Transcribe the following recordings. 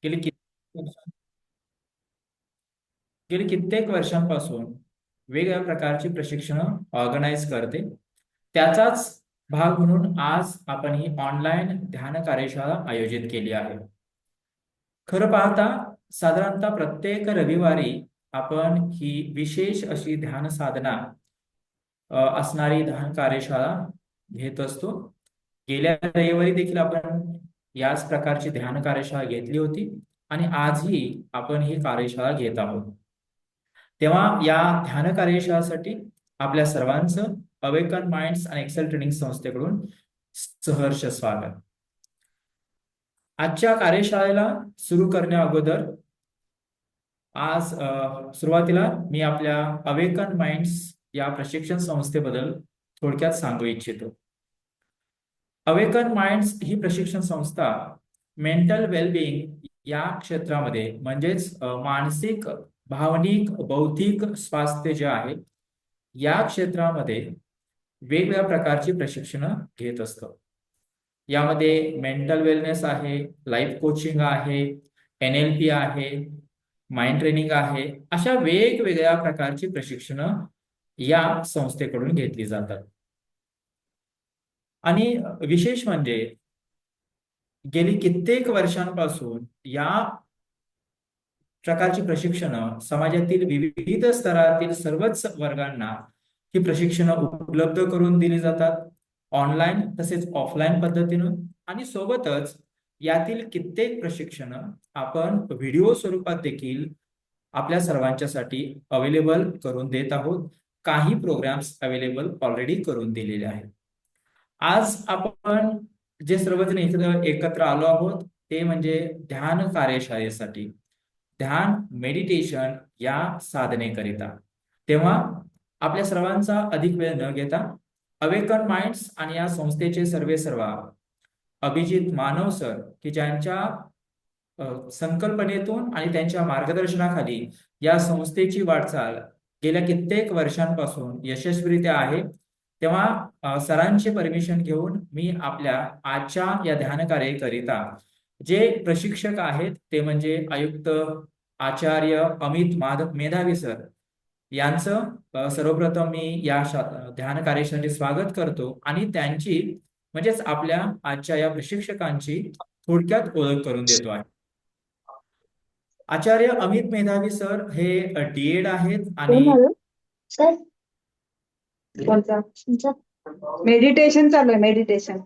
गेली कित्येक गेली कित्येक वर्षांपासून वेगवेगळ्या प्रकारची प्रशिक्षण ऑर्गनाईज करते. त्याचाच भाग म्हणून आज आपण ही ऑनलाईन ध्यान कार्यशाळा आयोजित केली आहे. खरं पाहता साधारणतः प्रत्येक रविवारी आपण ही विशेष अशी ध्यान साधना असणारी ध्यान कार्यशाळा घेत असतो. गेल्या रविवारी देखील आपण याच प्रकारची ध्यान कार्यशाळा घेतली होती आणि आजही आपण ही कार्यशाळा घेत आहोत. तेव्हा या ध्यान कार्यशाळेसाठी आपल्या सर्वांचं अवेकन माइंड्स आणि एक्सेल ट्रेनिंग संस्थेकडून सहर्ष स्वागत. आजच्या कार्यशाळेला सुरू करण्या अगोदर आज सुरुवातीला मी आपल्या अवेकन माइंड्स या प्रशिक्षण संस्थेबद्दल थोडक्यात सांगू इच्छितो. अवेकन माइंड्स ही प्रशिक्षण संस्था मेंटल वेलबिंग या क्षेत्रामध्ये म्हणजेच मानसिक, भावनिक, बौद्धिक स्वास्थ्य जे आहे या क्षेत्रामध्ये वेगवेगळ्या प्रकारची प्रशिक्षण घेत असतं. यामध्ये मेंटल वेलनेस आहे, लाईफ कोचिंग आहे, NLP आहे, माइंड ट्रेनिंग आहे, अशा वेगवेगळ्या प्रकारची प्रशिक्षण या संस्थेकडून घेतली जातात. आणि विशेष म्हणजे गेली कित्येक वर्षांपासून या प्रकारची प्रशिक्षण समाजातील विविध स्तरातील सर्वच वर्गांना ही प्रशिक्षण उपलब्ध करून दिली जातात, ऑनलाईन तसेच ऑफलाईन पद्धतीनं. आणि सोबतच यातील कित्येक प्रशिक्षण आपण व्हिडिओ स्वरूपात देखील आपल्या सर्वांच्यासाठी अवेलेबल करून देत आहोत. काही प्रोग्राम्स अवेलेबल ऑलरेडी करून दिलेले आहेत. आज आपण जे सर्वजण इथं एकत्र आलो आहोत ते म्हणजे ध्यान कार्यशाळेसाठी, ध्यान मेडिटेशन या साधनेकरिता. तेव्हा आपल्या सर्वांचा अधिक वेळ न घेता अवेकन माइंड्स आणि या संस्थेचे सर्वेसर्वा अभिजित मानव सर, की ज्यांच्या संकल्पनेतून आणि त्यांच्या मार्गदर्शनाखाली या संस्थेची वाटचाल गेल्या कित्येक वर्षांपासून यशस्वीरित्या आहे. तेव्हा सरांचे परमिशन घेऊन मी आपल्या आजच्या या ध्यान कार्यकरिता जे प्रशिक्षक आहेत ते म्हणजे आयुक्त आचार्य अमित मेधावी सर यांचं सर्वप्रथम मी या ध्यान कार्यशाळेसाठी स्वागत करतो आणि त्यांची म्हणजेच आपल्या आजच्या या प्रशिक्षकांची थोडक्यात ओळख करून देतो आहे. आचार्य अमित मेधावी सर हे DED आहेत आणि कोण आलं सर? कोणता मेडिटेशन चालू आहे? मेडिटेशन.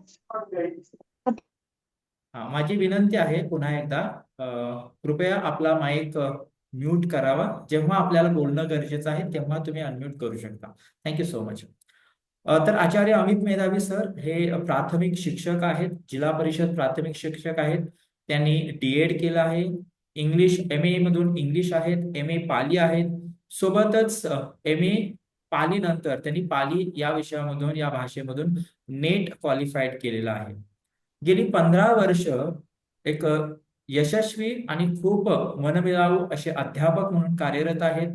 माझी विनंती आहे पुन्हा एकदा कृपया आपला माईक म्यूट करावा. जेव्हा आपल्याला बोलणं गरजेचं आहे तेव्हा तुम्ही अनम्यूट करू शकता. Thank you so much. तर आचार्य अमित मेधावी सर हे प्राथमिक शिक्षक आहेत, जिल्हा परिषद प्राथमिक शिक्षक आहेत. त्यांनी DED केलं आहे. इंग्लिश MA मधून इंग्लिश आहेत, MA पाली आहेत. सोबतच MA पाली नंतर त्यांनी पाली या विषयामधून, या भाषेमधून नेट क्वालिफाईड केलेलं आहे. गेली 15 वर्ष एक यशस्वी आणि खूप मनमिळावू असे अध्यापक म्हणून कार्यरत आहेत.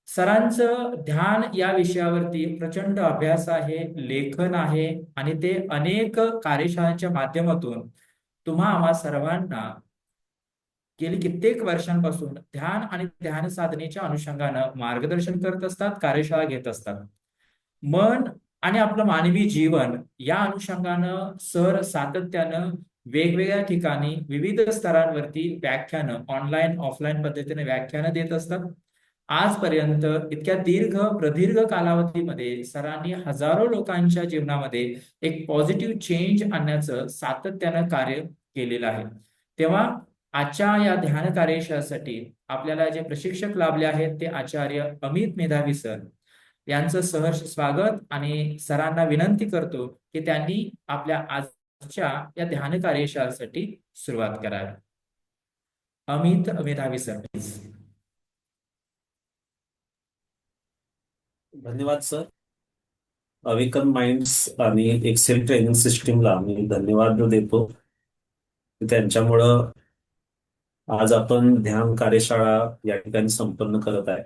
सरांचं ध्यान या विषयावरती प्रचंड अभ्यास आहे, लेखन आहे आणि ते अनेक कार्यशाळांच्या माध्यमातून तुम्हा आम्हा सर्वांना गेली कित्येक वर्षांपासून ध्यान आणि ध्यान साधनेच्या अनुषंगानं मार्गदर्शन करत असतात, कार्यशाळा घेत असतात. मन आणि आपलं मानवी जीवन या अनुषंगानं सर सातत्यानं वेगवेगळ्या ठिकाणी विविध स्तरांवरती व्याख्यानं ऑनलाईन ऑफलाईन पद्धतीने व्याख्यानं देत असतात. आजपर्यंत इतक्या प्रदीर्घ कालावधीमध्ये सरांनी हजारो लोकांच्या जीवनामध्ये एक पॉझिटिव्ह चेंज आणण्याचं सातत्यानं कार्य केलेलं आहे. तेव्हा आजच्या या ध्यान कार्यशाळेसाठी आपल्याला जे प्रशिक्षक लाभले आहेत ते आचार्य अमित मेधावी सर यांचं सहर्ष स्वागत आणि सरांना विनंती करतो की त्यांनी आपल्या आजच्या या ध्यान कार्यशाळेसाठी सुरुवात करावी. अमित मेधावी सर प्लीज. धन्यवाद सर. अवेकन माइंड्स आणि एक्सेल ट्रेनिंग सिस्टीमला मी धन्यवाद देतो. त्यांच्यामुळं आज आपण ध्यान कार्यशाळा या ठिकाणी संपन्न करत आहे.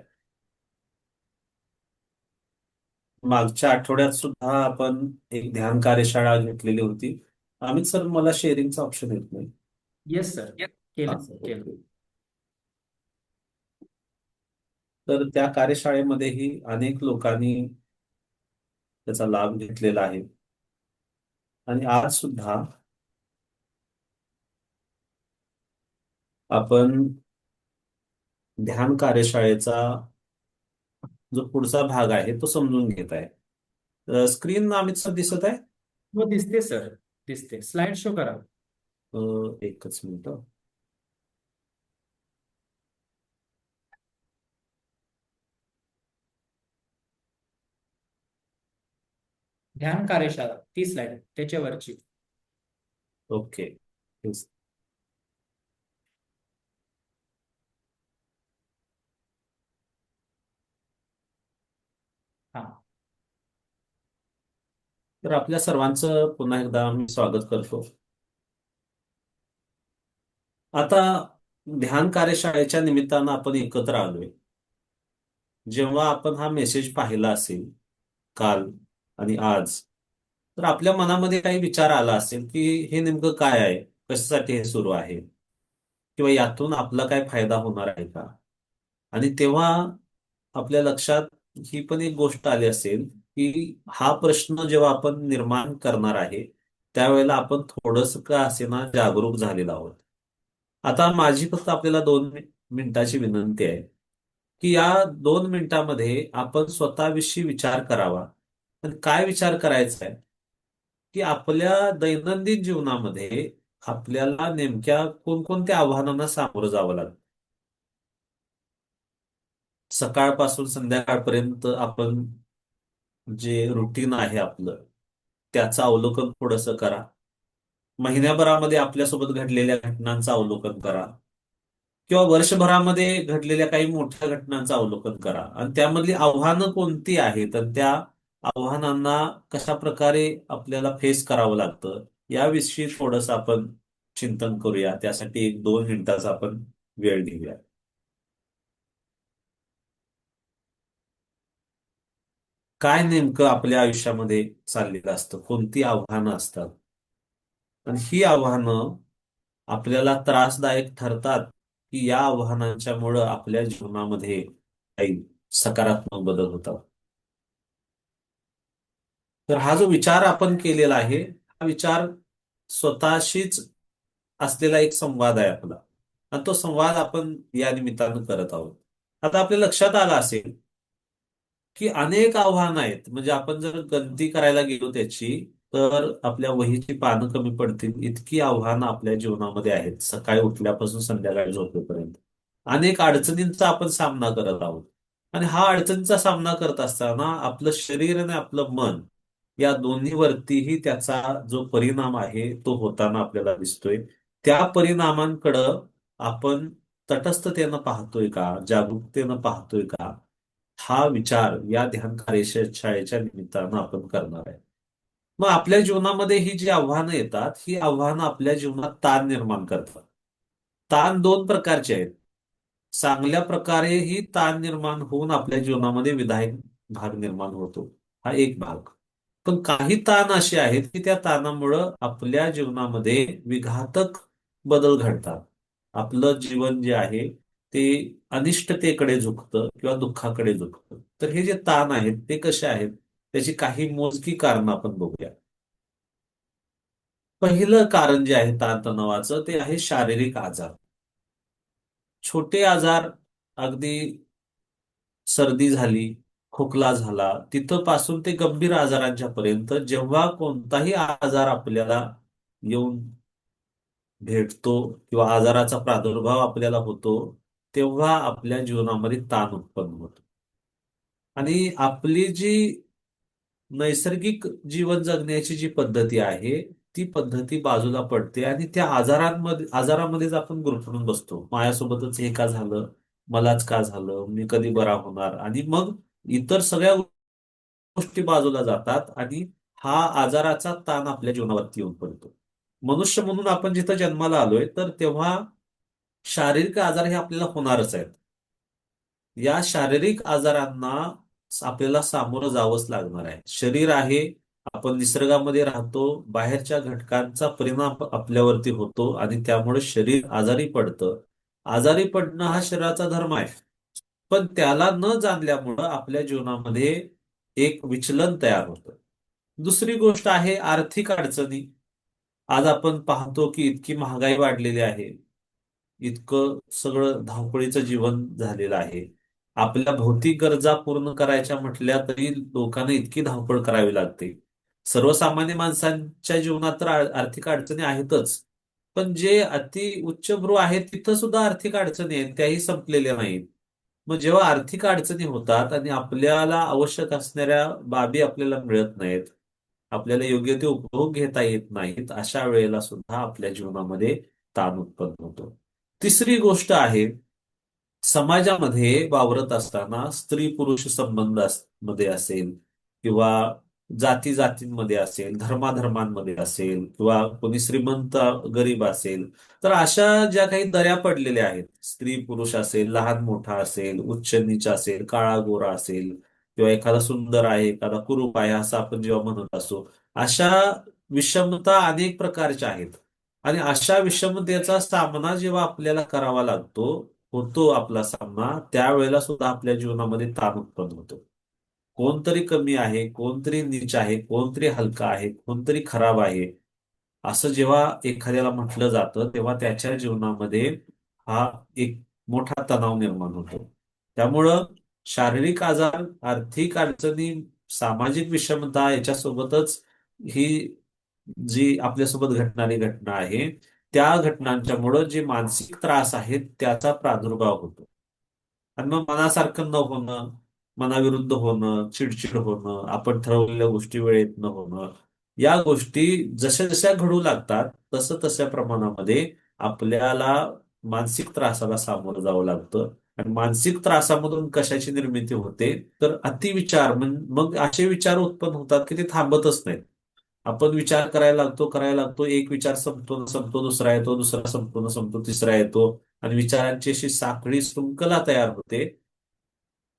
मागच्या आठवड्यात सुद्धा आपण एक ध्यान कार्यशाळा घेतलेली होती. अमित सर, मला शेअरिंगचा ऑप्शन येत नाही. Yes sir. केलं असं केलं. ओके. तर त्या कार्यशाळेमध्येही अनेक लोकांनी त्याचा लाभ घेतलेला आहे. आणि आज सुद्धा आपण ध्यान कार्यशाळेचा जो पुढचा भाग आहे तो समजून घेत आहे. स्क्रीन अमित सर दिसत आहे? हो, दिसते सर, दिसते. स्लाइड शो करा. एकच मिनिट. ध्यान कार्यशाळा ती स्लाइड त्याच्यावरची. ओके. हा. तर आपल्या सर्वांचं पुन्हा एकदा मी स्वागत करतो. आता ध्यान कार्यशाळेच्या निमित्तानं आपण एकत्र आलोय. जेव्हा आपण हा मेसेज पाहिला असेल काल आणि आज, तर आपल्या मनामध्ये काही विचार आला असेल की हे नेमकं काय आहे, कशासाठी हे सुरू आहे, किंवा यातून आपला काय फायदा होणार आहे का. आणि तेव्हा आपल्या लक्षात ही पण एक गोष्ट आली असेल की हा प्रश्न जेव्हा आपण निर्माण करणार आहे त्यावेळेला आपण थोडंसं का असेना जागरूक झालेलो आहोत. आता माझी फक्त आपल्याला 2 मिनिटाची विनंती आहे की या 2 मिनिटामध्ये आपण स्वतःविषयी विचार करावा. आणि काय विचार करायचा आहे की आपल्या दैनंदिन जीवनामध्ये आपल्याला नेमक्या कोणकोणत्या आव्हानांना सामोरं जावं लागतं. सकाळपासून संध्याकाळपर्यंत आपण जे रुटीन आहे आपलं त्याचं अवलोकन थोडंसं करा. महिन्याभरामध्ये आपल्यासोबत घडलेल्या घटनांचं अवलोकन करा, किंवा वर्षभरामध्ये घडलेल्या काही मोठ्या घटनांचं अवलोकन करा आणि त्यामधली आव्हानं कोणती आहेत आणि त्या आव्हानांना कशा प्रकारे आपल्याला फेस करावं लागतं याविषयी थोडंसं आपण चिंतन करूया. त्यासाठी 1-2 मिनिटाचा आपण वेळ घेऊया. काय नेमकं आपल्या आयुष्यामध्ये चाललेलं असतं, कोणती आव्हानं असतात आणि ही आव्हानं आपल्याला त्रासदायक ठरतात की या आव्हानांच्यामुळं आपल्या जीवनामध्ये काही सकारात्मक बदल होतात. तर हा जो विचार आपण केलेला आहे हा विचार स्वतःशीच असलेला एक संवाद आहे आपला, आणि तो संवाद आपण या निमित्तानं करत आहोत. आता आपल्या लक्षात आलं असेल की अनेक आव्हानं आहेत. म्हणजे आपण जर गणती करायला गेलो त्याची, तर आपल्या वहीची पानं कमी पडतील इतकी आव्हानं आपल्या जीवनामध्ये आहेत. सकाळी उठल्यापासून संध्याकाळी झोपेपर्यंत अनेक अडचणींचा आपण सामना करत आहोत. आणि हा अडचणींचा सामना करत असताना आपलं शरीर आणि आपलं मन या दोन्हीवरतीही त्याचा जो परिणाम आहे तो होताना आपल्याला दिसतोय. त्या परिणामांकडं आपण तटस्थतेनं पाहतोय का, जागरूकतेनं पाहतोय का, हा विचार या ध्यान कार्यशाळेच्या निमित्तानं आपण करणार आहे. मग आपल्या जीवनामध्ये ही जी आव्हानं येतात ही आव्हानं आपल्या जीवनात ताण निर्माण करतात. ताण 2 प्रकारचे आहेत. चांगल्या प्रकारे ही ताण निर्माण होऊन आपल्या जीवनामध्ये विधायक भाग निर्माण होतो, हा एक भाग. पण काही ताण असे आहेत की त्या ताणामुळं आपल्या जीवनामध्ये विघातक बदल घडतात. आपलं जीवन जे आहे ते अनिष्टतेकडे झुकतं किंवा दुःखाकडे झुकतं. तर हे जे ताण आहेत ते कसे आहेत त्याची काही मोजकी कारणं आपण बघूया. पहिलं कारण जे आहे ताणतणावाचं ते आहे शारीरिक आजार. छोटे आजार, अगदी सर्दी झाली, खोकला झाला, तिथं पासून ते गंभीर आजारांच्या पर्यंत जेव्हा कोणताही आजार आपल्याला येऊन भेटतो किंवा आजाराचा प्रादुर्भाव आपल्याला होतो तेव्हा आपल्या जीवनामध्ये ताण उत्पन्न होतो. आणि आपली जी नैसर्गिक जीवन जगण्याची जी पद्धती आहे ती पद्धती बाजूला पडते आणि त्या आजारामध्येच आपण गुरफटून बसतो. माझ्यासोबतच हे का झालं, मलाच का झालं, मी कधी बरा होणार, आणि मग इतर सगळ्या गोष्टी बाजूला जातात आणि हा आजाराचा ताण आपल्या जीवनावरती येऊन पडतो. मनुष्य म्हणून आपण जिथं जन्माला आलोय तर तेव्हा शारीरिक आजार हे आपल्याला होणारच आहेत. या शारीरिक आजारांना आपल्याला सामोरं जावंच लागणार आहे. शरीर आहे आपण निसर्गामध्ये राहतो, बाहेरच्या घटकांचा परिणाम आपल्यावरती होतो आणि त्यामुळे शरीर आजारी पडतं. आजारी पडणं हा शरीराचा धर्म आहे. पण त्याला न जाणल्यामुळं आपल्या जीवनामध्ये एक विचलन तयार होतं. दुसरी गोष्ट आहे आर्थिक अडचणी. आज आपण पाहतो की इतकी महागाई वाढलेली आहे. इतकं सगळं धावपळीचं जीवन झालेलं आहे. आपल्या भौतिक गरजा पूर्ण करायच्या म्हटल्या तरी लोकांना इतकी धावपळ करावी लागते. सर्वसामान्य माणसांच्या जीवनात तर आर्थिक अडचणी आहेतच. पण जे अति उच्चभ्रू आहेत तिथं सुद्धा आर्थिक अडचणी आहेत, त्याही संपलेल्या नाहीत. मग जेव्हा आर्थिक अडचणी होतात आणि आपल्याला आवश्यक असणाऱ्या बाबी आपल्याला मिळत नाहीत, आपल्याला योग्य ते उपभोग घेता येत नाहीत, अशा वेळेला सुद्धा आपल्या जीवनामध्ये ताण उत्पन्न होतो. तिसरी गोष्ट आहे, समाजामध्ये वावरत असताना स्त्री पुरुष मध्ये असेल किंवा जाती जातींमध्ये असेल, धर्माधर्मांमध्ये असेल किंवा कोणी श्रीमंत गरीब असेल, तर अशा ज्या काही दऱ्या पडलेल्या आहेत, स्त्री पुरुष असेल, लहान मोठा असेल, उच्च नीच असेल, काळा गोरा असेल किंवा एखादा सुंदर आहे, एखादा कुरूप आहे, असं आपण जेव्हा म्हणत असो, अशा विषमता अनेक प्रकारच्या आहेत. आणि अशा विषमतेचा सामना जेव्हा आपल्याला करावा लागतो, होतो आपला सामना, त्यावेळेला सुद्धा आपल्या जीवनामध्ये ताण उत्पन्न होतो. कोणतरी कमी आहे, कोणतरी नीच आहे, कोणतरी हलका आहे, कोणतरी खराब आहे, असं जेव्हा एखाद्याला म्हटलं जातं तेव्हा त्याच्या जीवनामध्ये हा एक मोठा तणाव निर्माण होतो. त्यामुळं शारीरिक आजार, आर्थिक अडचणी, सामाजिक विषमता याच्यासोबतच ही जी आपल्यासोबत घडणारी घटना आहे, त्या घटनांच्यामुळं जे मानसिक त्रास आहेत त्याचा प्रादुर्भाव होतो. आणि मग मनासारखं न होणं, मनाविरुद्ध होणं, चिडचिड होणं, आपण ठरवलेल्या गोष्टी वेळेत न होणं, या गोष्टी जशा जशा घडू लागतात तसं तशा प्रमाणामध्ये आपल्याला मानसिक त्रासाला सामोरं जावं लागतं. आणि मानसिक त्रासामधून कशाची निर्मिती होते, तर अतिविचार, मग असे विचार उत्पन्न होतात की ते थांबतच नाहीत. आपण विचार करायला लागतो, एक विचार संपतो न संपतो दुसरा येतो, दुसरा संपतो न संपतो तिसरा येतो, आणि विचारांची अशी साखळी शृंखला तयार होते.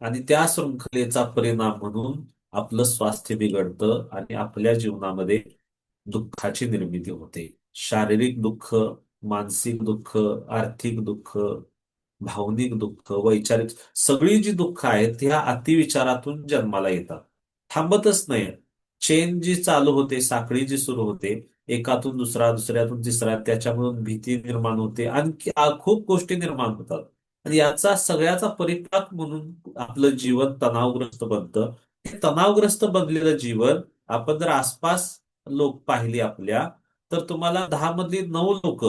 आणि त्या शृंखलेचा परिणाम म्हणून आपलं स्वास्थ्य बिघडतं आणि आपल्या जीवनामध्ये दुःखाची निर्मिती होते. शारीरिक दुःख, मानसिक दुःख, आर्थिक दुःख, भावनिक दुःख, वैचारिक, सगळी जी दुःख आहेत ह्या अतिविचारातून जन्माला येतात. थांबतच नाही. चेन जी चालू होते, साखळी जी सुरू होते, एकातून दुसरा, दुसऱ्यातून तिसरा, त्याच्यामधून भीती निर्माण होते, आणखी खूप गोष्टी निर्माण होतात. आणि याचा सगळ्याचा परिपाक म्हणून आपलं जीवन तणावग्रस्त बनतं. हे तणावग्रस्त बनलेलं जीवन आपण जर आसपास लोक पाहिली आपल्या, तर तुम्हाला 10 मधली 9 लोक,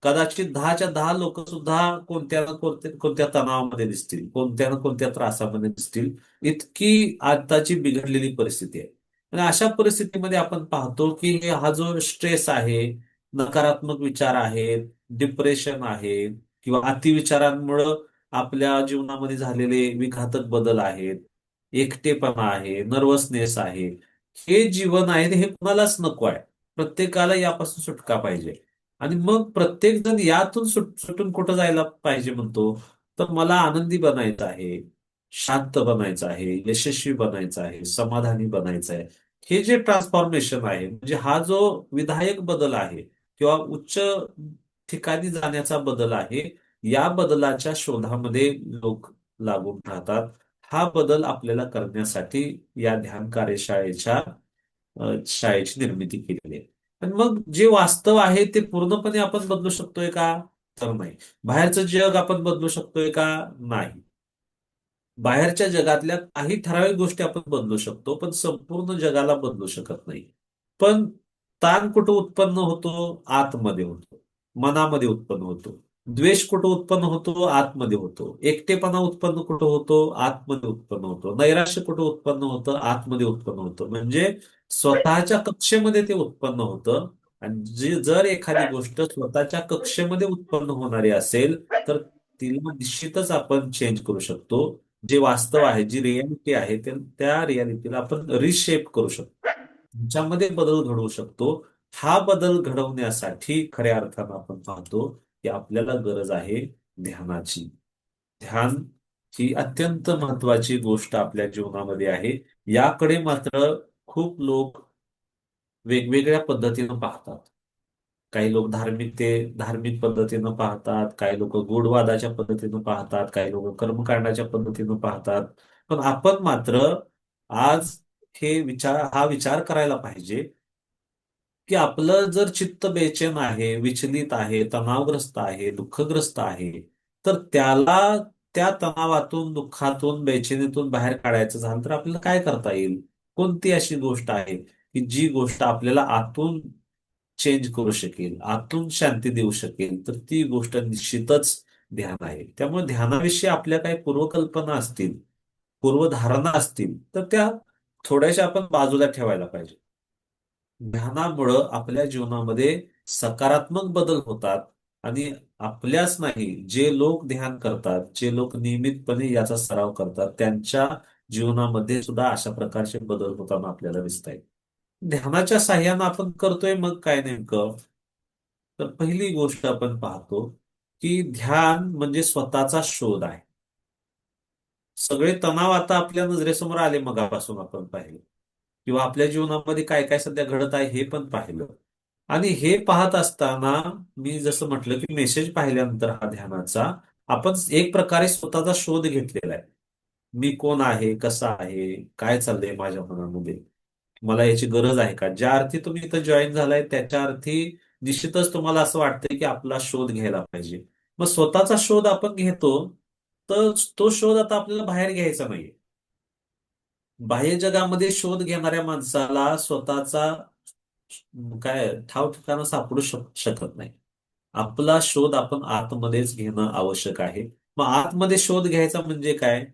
कदाचित 10च्या 10 लोक सुद्धा कोणत्या ना कोणत्या तणावामध्ये दिसतील, कोणत्या ना कोणत्या त्रासामध्ये दिसतील. इतकी आताची बिघडलेली परिस्थिती आहे. आणि अशा परिस्थितीमध्ये आपण पाहतो की हा जो स्ट्रेस आहे, नकारात्मक विचार आहेत, डिप्रेशन आहे किंवा अतिविचारांमुळं आपल्या जीवनामध्ये झालेले विघातक बदल आहेत, एकटेपणा आहे, नर्वसनेस आहे, हे जीवन आहे हे कुणालाच नको आहे. प्रत्येकाला यापासून सुटका पाहिजे. आणि मग प्रत्येक जण यातून सुटून कुठं जायला पाहिजे म्हणतो, तर मला आनंदी बनायचं आहे, शांत बनायचं आहे, यशस्वी बनायचं आहे, समाधानी बनायचं आहे. हे जे ट्रान्सफॉर्मेशन आहे, म्हणजे हा जो विधायक बदल आहे किंवा उच्च ठिकाणी जाण्याचा बदल आहे, या बदलाच्या शोधामध्ये लोक लागून राहतात. हा बदल आपल्याला करण्यासाठी या ध्यान कार्यशाळेच्या शाळेची निर्मिती केलेली आहे. आणि मग जे वास्तव आहे ते पूर्णपणे आपण बदलू शकतोय का? तर नाही. बाहेरचं जग आपण बदलू शकतोय का? नाही. बाहेरच्या जगातल्या काही ठराविक गोष्टी आपण बदलू शकतो, पण संपूर्ण जगाला बदलू शकत नाही. पण ताण कुठं उत्पन्न होतो? आतमध्ये होतो, मनामध्ये उत्पन्न होतो. द्वेष कुठं उत्पन्न होतो? आतमध्ये होतो. एकटेपणा उत्पन्न कुठं होतो? आतमध्ये उत्पन्न होतो. नैराश्य कुठं उत्पन्न होतं? आतमध्ये उत्पन्न होतं. म्हणजे स्वतःच्या कक्षेमध्ये ते उत्पन्न होतं. आणि जर एखादी गोष्ट स्वतःच्या कक्षेमध्ये उत्पन्न होणारी असेल, तर तिला निश्चितच आपण चेंज करू शकतो. जे वास्तव आहे, जी रियालिटी आहे, त्या रियालिटीला आपण रिशेप करू शकतो, त्याच्यामध्ये बदल घडवू शकतो. हा बदल घडवण्यासाठी खऱ्या अर्थानं आपण पाहतो की आपल्याला गरज आहे ध्यानाची. ध्यान ही अत्यंत महत्वाची गोष्ट आपल्या जीवनामध्ये आहे. याकडे मात्र खूप लोक वेगवेगळ्या पद्धतीनं पाहतात. काही लोक धार्मिक पद्धतीनं पाहतात, काही लोक गूढवादाच्या पद्धतीनं पाहतात, काही लोक कर्मकांडाच्या पद्धतीनं पाहतात. पण आपण मात्र आज हा विचार करायला पाहिजे की आपलं जर चित्त बेचैन आहे, विचलित आहे, तणावग्रस्त आहे, दुःखग्रस्त आहे, तर त्याला त्या तणावातून, दुःखातून, बेचैनीतून बाहेर काढायचं झालं तर आपल्याला काय करता येईल? कोणती अशी गोष्ट आहे की जी गोष्ट आपल्याला आतून चेंज करू शकेल, आतून शांती देऊ शकेल? तर ती गोष्ट निश्चितच ध्यान आहे. त्यामुळे ध्यानाविषयी आपल्या काही पूर्वकल्पना असतील, पूर्वधारणा असतील, तर त्या थोड्याशा आपण बाजूला ठेवायला पाहिजे. ध्यानामुळं आपल्या जीवनामध्ये सकारात्मक बदल होतात आणि आपल्याच नाही, जे लोक ध्यान करतात, जे लोक नियमितपणे याचा सराव करतात, त्यांच्या जीवनामध्ये सुद्धा अशा प्रकारचे बदल होताना आपल्याला दिसत आहेत. ध्यानाच्या साह्यानं आपण करतोय मग काय नेमकं? तर पहिली गोष्ट आपण पाहतो की ध्यान म्हणजे स्वतःचा शोध आहे. सगळे तणाव आता आपल्या नजरेसमोर आले मगापासून आपण पाहिले, किंवा आपल्या जीवनामध्ये काय काय सध्या घडत आहे हे पण पाहिलं. आणि हे पाहत असताना मी जसं म्हटलं की मेसेज पाहिल्यानंतर हा ध्यानाचा आपण एक प्रकारे स्वतःचा शोध घेतलेला आहे. मी कोण आहे, कसा आहे, काय चाललंय माझ्या मनामध्ये, मला याची गरज आहे का? ज्या अर्थी तुम्ही इथं जॉईन झालाय त्याच्या अर्थी निश्चितच तुम्हाला असं वाटतंय की आपला शोध घ्यायला पाहिजे. मग स्वतःचा शोध आपण घेतो, तर तो शोध आता आपल्याला बाहेर घ्यायचा नाहीये. बाह्य जगामध्ये शोध घेणाऱ्या माणसाला स्वतःचा काय ठाव ठिकाणं सापडू शकत नाही. आपला शोध आपण आतमध्येच घेणं आवश्यक आहे. मग आतमध्ये शोध घ्यायचा म्हणजे काय?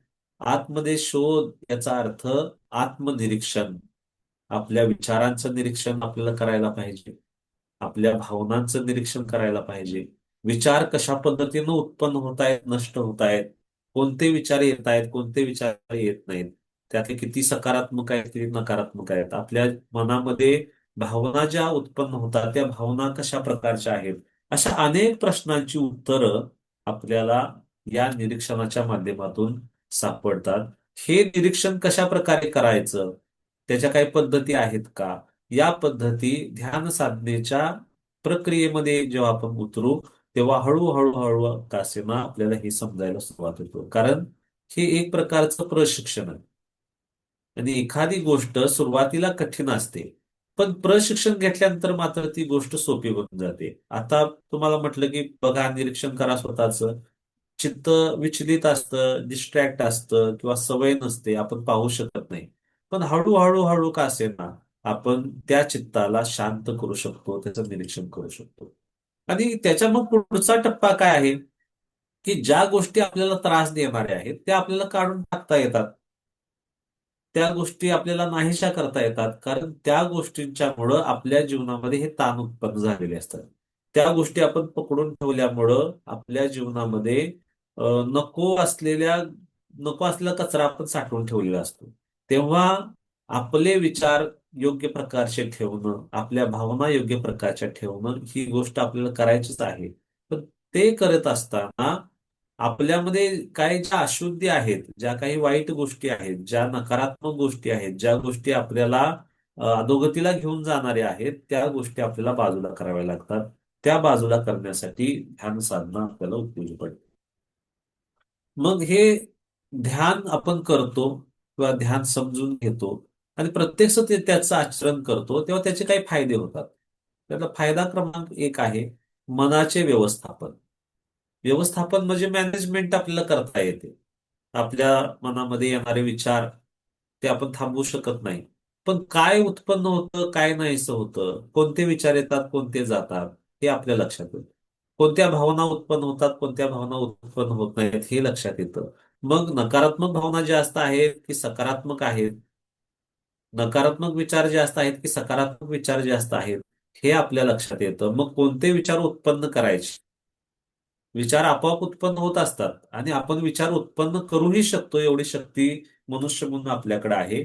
आतमध्ये शोध याचा अर्थ आत्मनिरीक्षण. आपल्या विचारांचं निरीक्षण आपल्याला करायला पाहिजे. आपल्या भावनांचं निरीक्षण करायला पाहिजे. विचार कशा पद्धतीनं उत्पन्न होत आहेत, नष्ट होत आहेत, कोणते विचार येत आहेत, कोणते विचार येत नाहीत, त्यातले किती सकारात्मक आहेत, किती नकारात्मक आहेत, आपल्या मनामध्ये भावना ज्या उत्पन्न होतात त्या भावना कशा प्रकारच्या आहेत, अशा अनेक प्रश्नांची उत्तरं आपल्याला या निरीक्षणाच्या माध्यमातून सापडतात. हे निरीक्षण कशा प्रकारे करायचं, त्याच्या काही पद्धती आहेत का? या पद्धती ध्यान साधनेच्या प्रक्रियेमध्ये जेव्हा आपण उतरू तेव्हा हळूहळू हळू का असेना आपल्याला हे समजायला सुरुवात होतो. कारण हे एक प्रकारचं प्रशिक्षण आहे. आणि एखादी गोष्ट सुरुवातीला कठीण असते, पण प्रशिक्षण घेतल्यानंतर मात्र ती गोष्ट सोपी बनून जाते. आता तुम्हाला म्हटलं की बघा, निरीक्षण करा स्वतःचं. चित्त विचलित असतं, डिस्ट्रॅक्ट असतं किंवा सवय नसते, आपण पाहू शकत नाही. पण हळूहळू हळू का असेना आपण त्या चित्ताला शांत करू शकतो, त्याचं निरीक्षण करू शकतो. आणि त्याच्या मग पुढचा टप्पा काय आहे की ज्या गोष्टी आपल्याला त्रास देणाऱ्या आहेत त्या आपल्याला काढून टाकता येतात. त्या गोष्टी आपल्याला नाहीशा करता येतात, कारण त्या गोष्टींच्यामुळं आपल्या जीवनामध्ये हे ताण उत्पन्न झालेले असतात. त्या गोष्टी आपण पकडून ठेवल्यामुळं आपल्या जीवनामध्ये अ, नको असलेल्या नको असलेला कचरा आपण साठवून ठेवलेला असतो. तेव्हा आपले विचार योग्य प्रकारचे ठेवणं, आपल्या भावना योग्य प्रकारच्या ठेवणं ही गोष्ट आपल्याला करायचीच आहे. पण ते करत असताना आपल्यामध्ये काही ज्या अशुद्धी आहेत, ज्या काही वाईट गोष्टी आहेत, ज्या नकारात्मक गोष्टी आहेत, ज्या गोष्टी आपल्याला अधोगतीला घेऊन जाणाऱ्या आहेत, त्या गोष्टी आपल्याला बाजूला कराव्या लागतात. त्या बाजूला करण्यासाठी ध्यान साधना आपल्याला उपयोगी पडते. मग हे ध्यान आपण करतो किंवा ध्यान समजून घेतो आणि प्रत्यक्ष त्याचं आचरण करतो तेव्हा त्याचे काही फायदे होतात. त्यातला फायदा क्रमांक एक आहे मनाचे व्यवस्थापन. व्यवस्थापन म्हणजे मॅनेजमेंट आपल्याला करता येते. आपल्या मनामध्ये येणारे विचार ते आपण थांबवू शकत नाही. पण काय उत्पन्न होतं, काय नाहीसं होतं, कोणते विचार येतात, कोणते जातात, हे आपल्या लक्षात येतं. कोणत्या भावना उत्पन्न होतात, कोणत्या भावना उत्पन्न होत नाहीत, हे लक्षात येतं. मग नकारात्मक भावना जास्त आहेत की सकारात्मक आहेत, नकारात्मक विचार जास्त आहेत की सकारात्मक विचार जास्त आहेत, हे आपल्या लक्षात येतं. मग कोणते विचार उत्पन्न करायचे? विचार आपोआप उत्पन्न होत असतात आणि आपण विचार उत्पन्न करूही शकतो, एवढी शक्ती मनुष्य म्हणून आपल्याकडे आहे.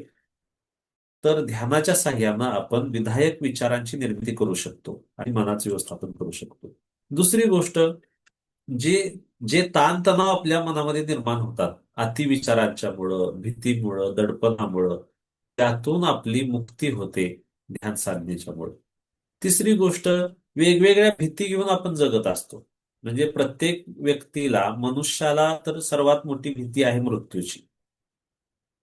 तर ध्यानाच्या साह्यानं आपण विधायक विचारांची निर्मिती करू शकतो आणि मनाचे व्यवस्थापन करू शकतो. दुसरी गोष्ट, जे जे ताणतणाव आपल्या मनामध्ये निर्माण होतात अतिविचारांच्या मुळं, भीतीमुळं, दडपणामुळं, त्यातून आपली मुक्ती होते. ध्यान साधनेच्यामुळे. तिसरी गोष्ट, वेगवेगळ्या भीती घेऊन आपण जगत असतो. म्हणजे प्रत्येक व्यक्तीला, मनुष्याला तर सर्वात मोठी भीती आहे मृत्यूची.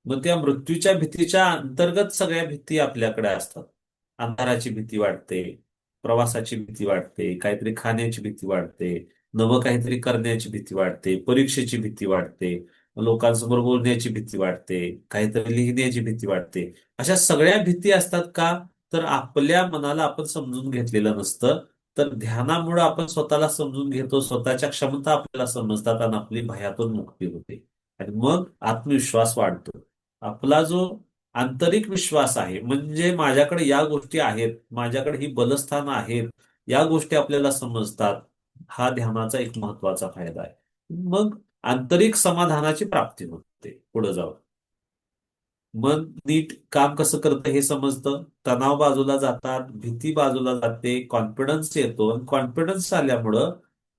मग त्या मृत्यूच्या भीतीच्या अंतर्गत सगळ्या भीती आपल्याकडे असतात. अंधाराची भीती वाटते, प्रवासाची भीती वाटते, काहीतरी खाण्याची भीती वाटते, नवं काहीतरी करण्याची भीती वाटते, परीक्षेची भीती वाटते, लोकांसमोर बोलण्याची भीती वाटते, काहीतरी लिहिण्याची भीती वाटते. अशा सगळ्या भीती असतात का? तर आपल्या मनाला आपण समजून घेतलेलं नसतं. तर ध्यानामुळे आपण स्वतःला समजून घेतो, स्वतःच्या क्षमता आपल्याला समजतात आणि आपली भयातून मुक्ती होते. आणि मग आत्मविश्वास वाढतो. आपला जो आंतरिक विश्वास आहे, म्हणजे माझ्याकडे या गोष्टी आहेत, माझ्याकडे ही बलस्थानं आहेत, या गोष्टी आपल्याला समजतात. हा ध्यानाचा एक महत्वाचा फायदा आहे. मग आंतरिक समाधानाची प्राप्ती होते पुढे जाऊन. मन नीट काम कसं करतं हे समजतं, तणाव बाजूला जातात, भीती बाजूला जाते, कॉन्फिडन्स येतो, आणि कॉन्फिडन्स आल्यामुळं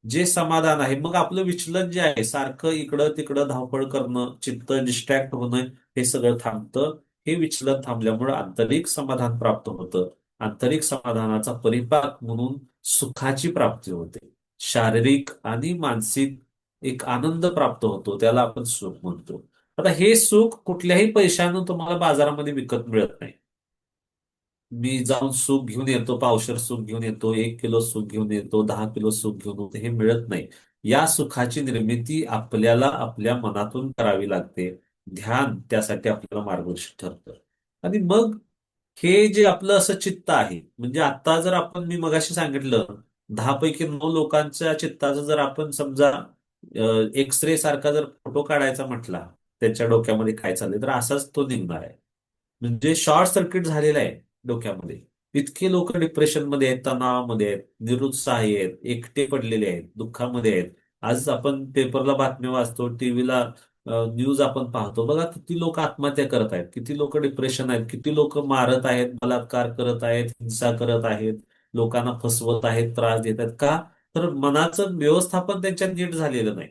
जे समाधान आहे, मग आपलं विचलन जे आहे, सारखं इकडं तिकडं धावपळ करणं, चित्त डिस्ट्रॅक्ट होणं, हे सगळं थांबतं. हे विचलन थांबल्यामुळं आंतरिक समाधान प्राप्त होतं. आंतरिक समाधानाचा परिपाक म्हणून सुखाची प्राप्ती होते. शारीरिक आणि मानसिक एक आनंद प्राप्त होतो, त्याला आपण सुख म्हणतो. आता हे सुख कुठल्याही पैशानं तुम्हाला बाजारामध्ये विकत मिळत नाही. मी जाऊन सुख घेऊन येतो, पावशेर सुख घेऊन येतो, 1 किलो सुख घेऊन येतो, 10 किलो सुख घेऊन येतो, हे मिळत नाही. या सुखाची निर्मिती आपल्याला आपल्या मनातून करावी लागते. ध्यान त्यासाठी आपल्याला मार्गदर्शक ठरतं. आणि मग हे जे आपलं असं चित्त आहे, म्हणजे आता जर आपण, मी मगाशी सांगितलं, 10 पैकी 9 लोकांच्या चित्ताचं जर आपण समजा एक्सरे सारखा जर फोटो काढायचा म्हटला, त्याच्या डोक्यामध्ये काय चाललंय, तर असाच तो निघणार आहे. म्हणजे शॉर्ट सर्किट झालेला आहे डोक्यामध्ये. इतके लोक डिप्रेशनमध्ये आहेत, तणावामध्ये आहेत, निरुत्साही आहेत, एकटे पडलेले आहेत, दुःखामध्ये आहेत. आज आपण पेपरला बातम्या वाचतो, टीव्हीला न्यूज आपण पाहतो. बघा किती लोक आत्महत्या करत आहेत, किती लोक डिप्रेशन आहेत, किती लोक मारत आहेत, बलात्कार करत आहेत, हिंसा करत आहेत, लोकांना फसवत आहेत, त्रास देत आहेत. का? तर मनाचं व्यवस्थापन त्यांच्यात नीट झालेलं नाही.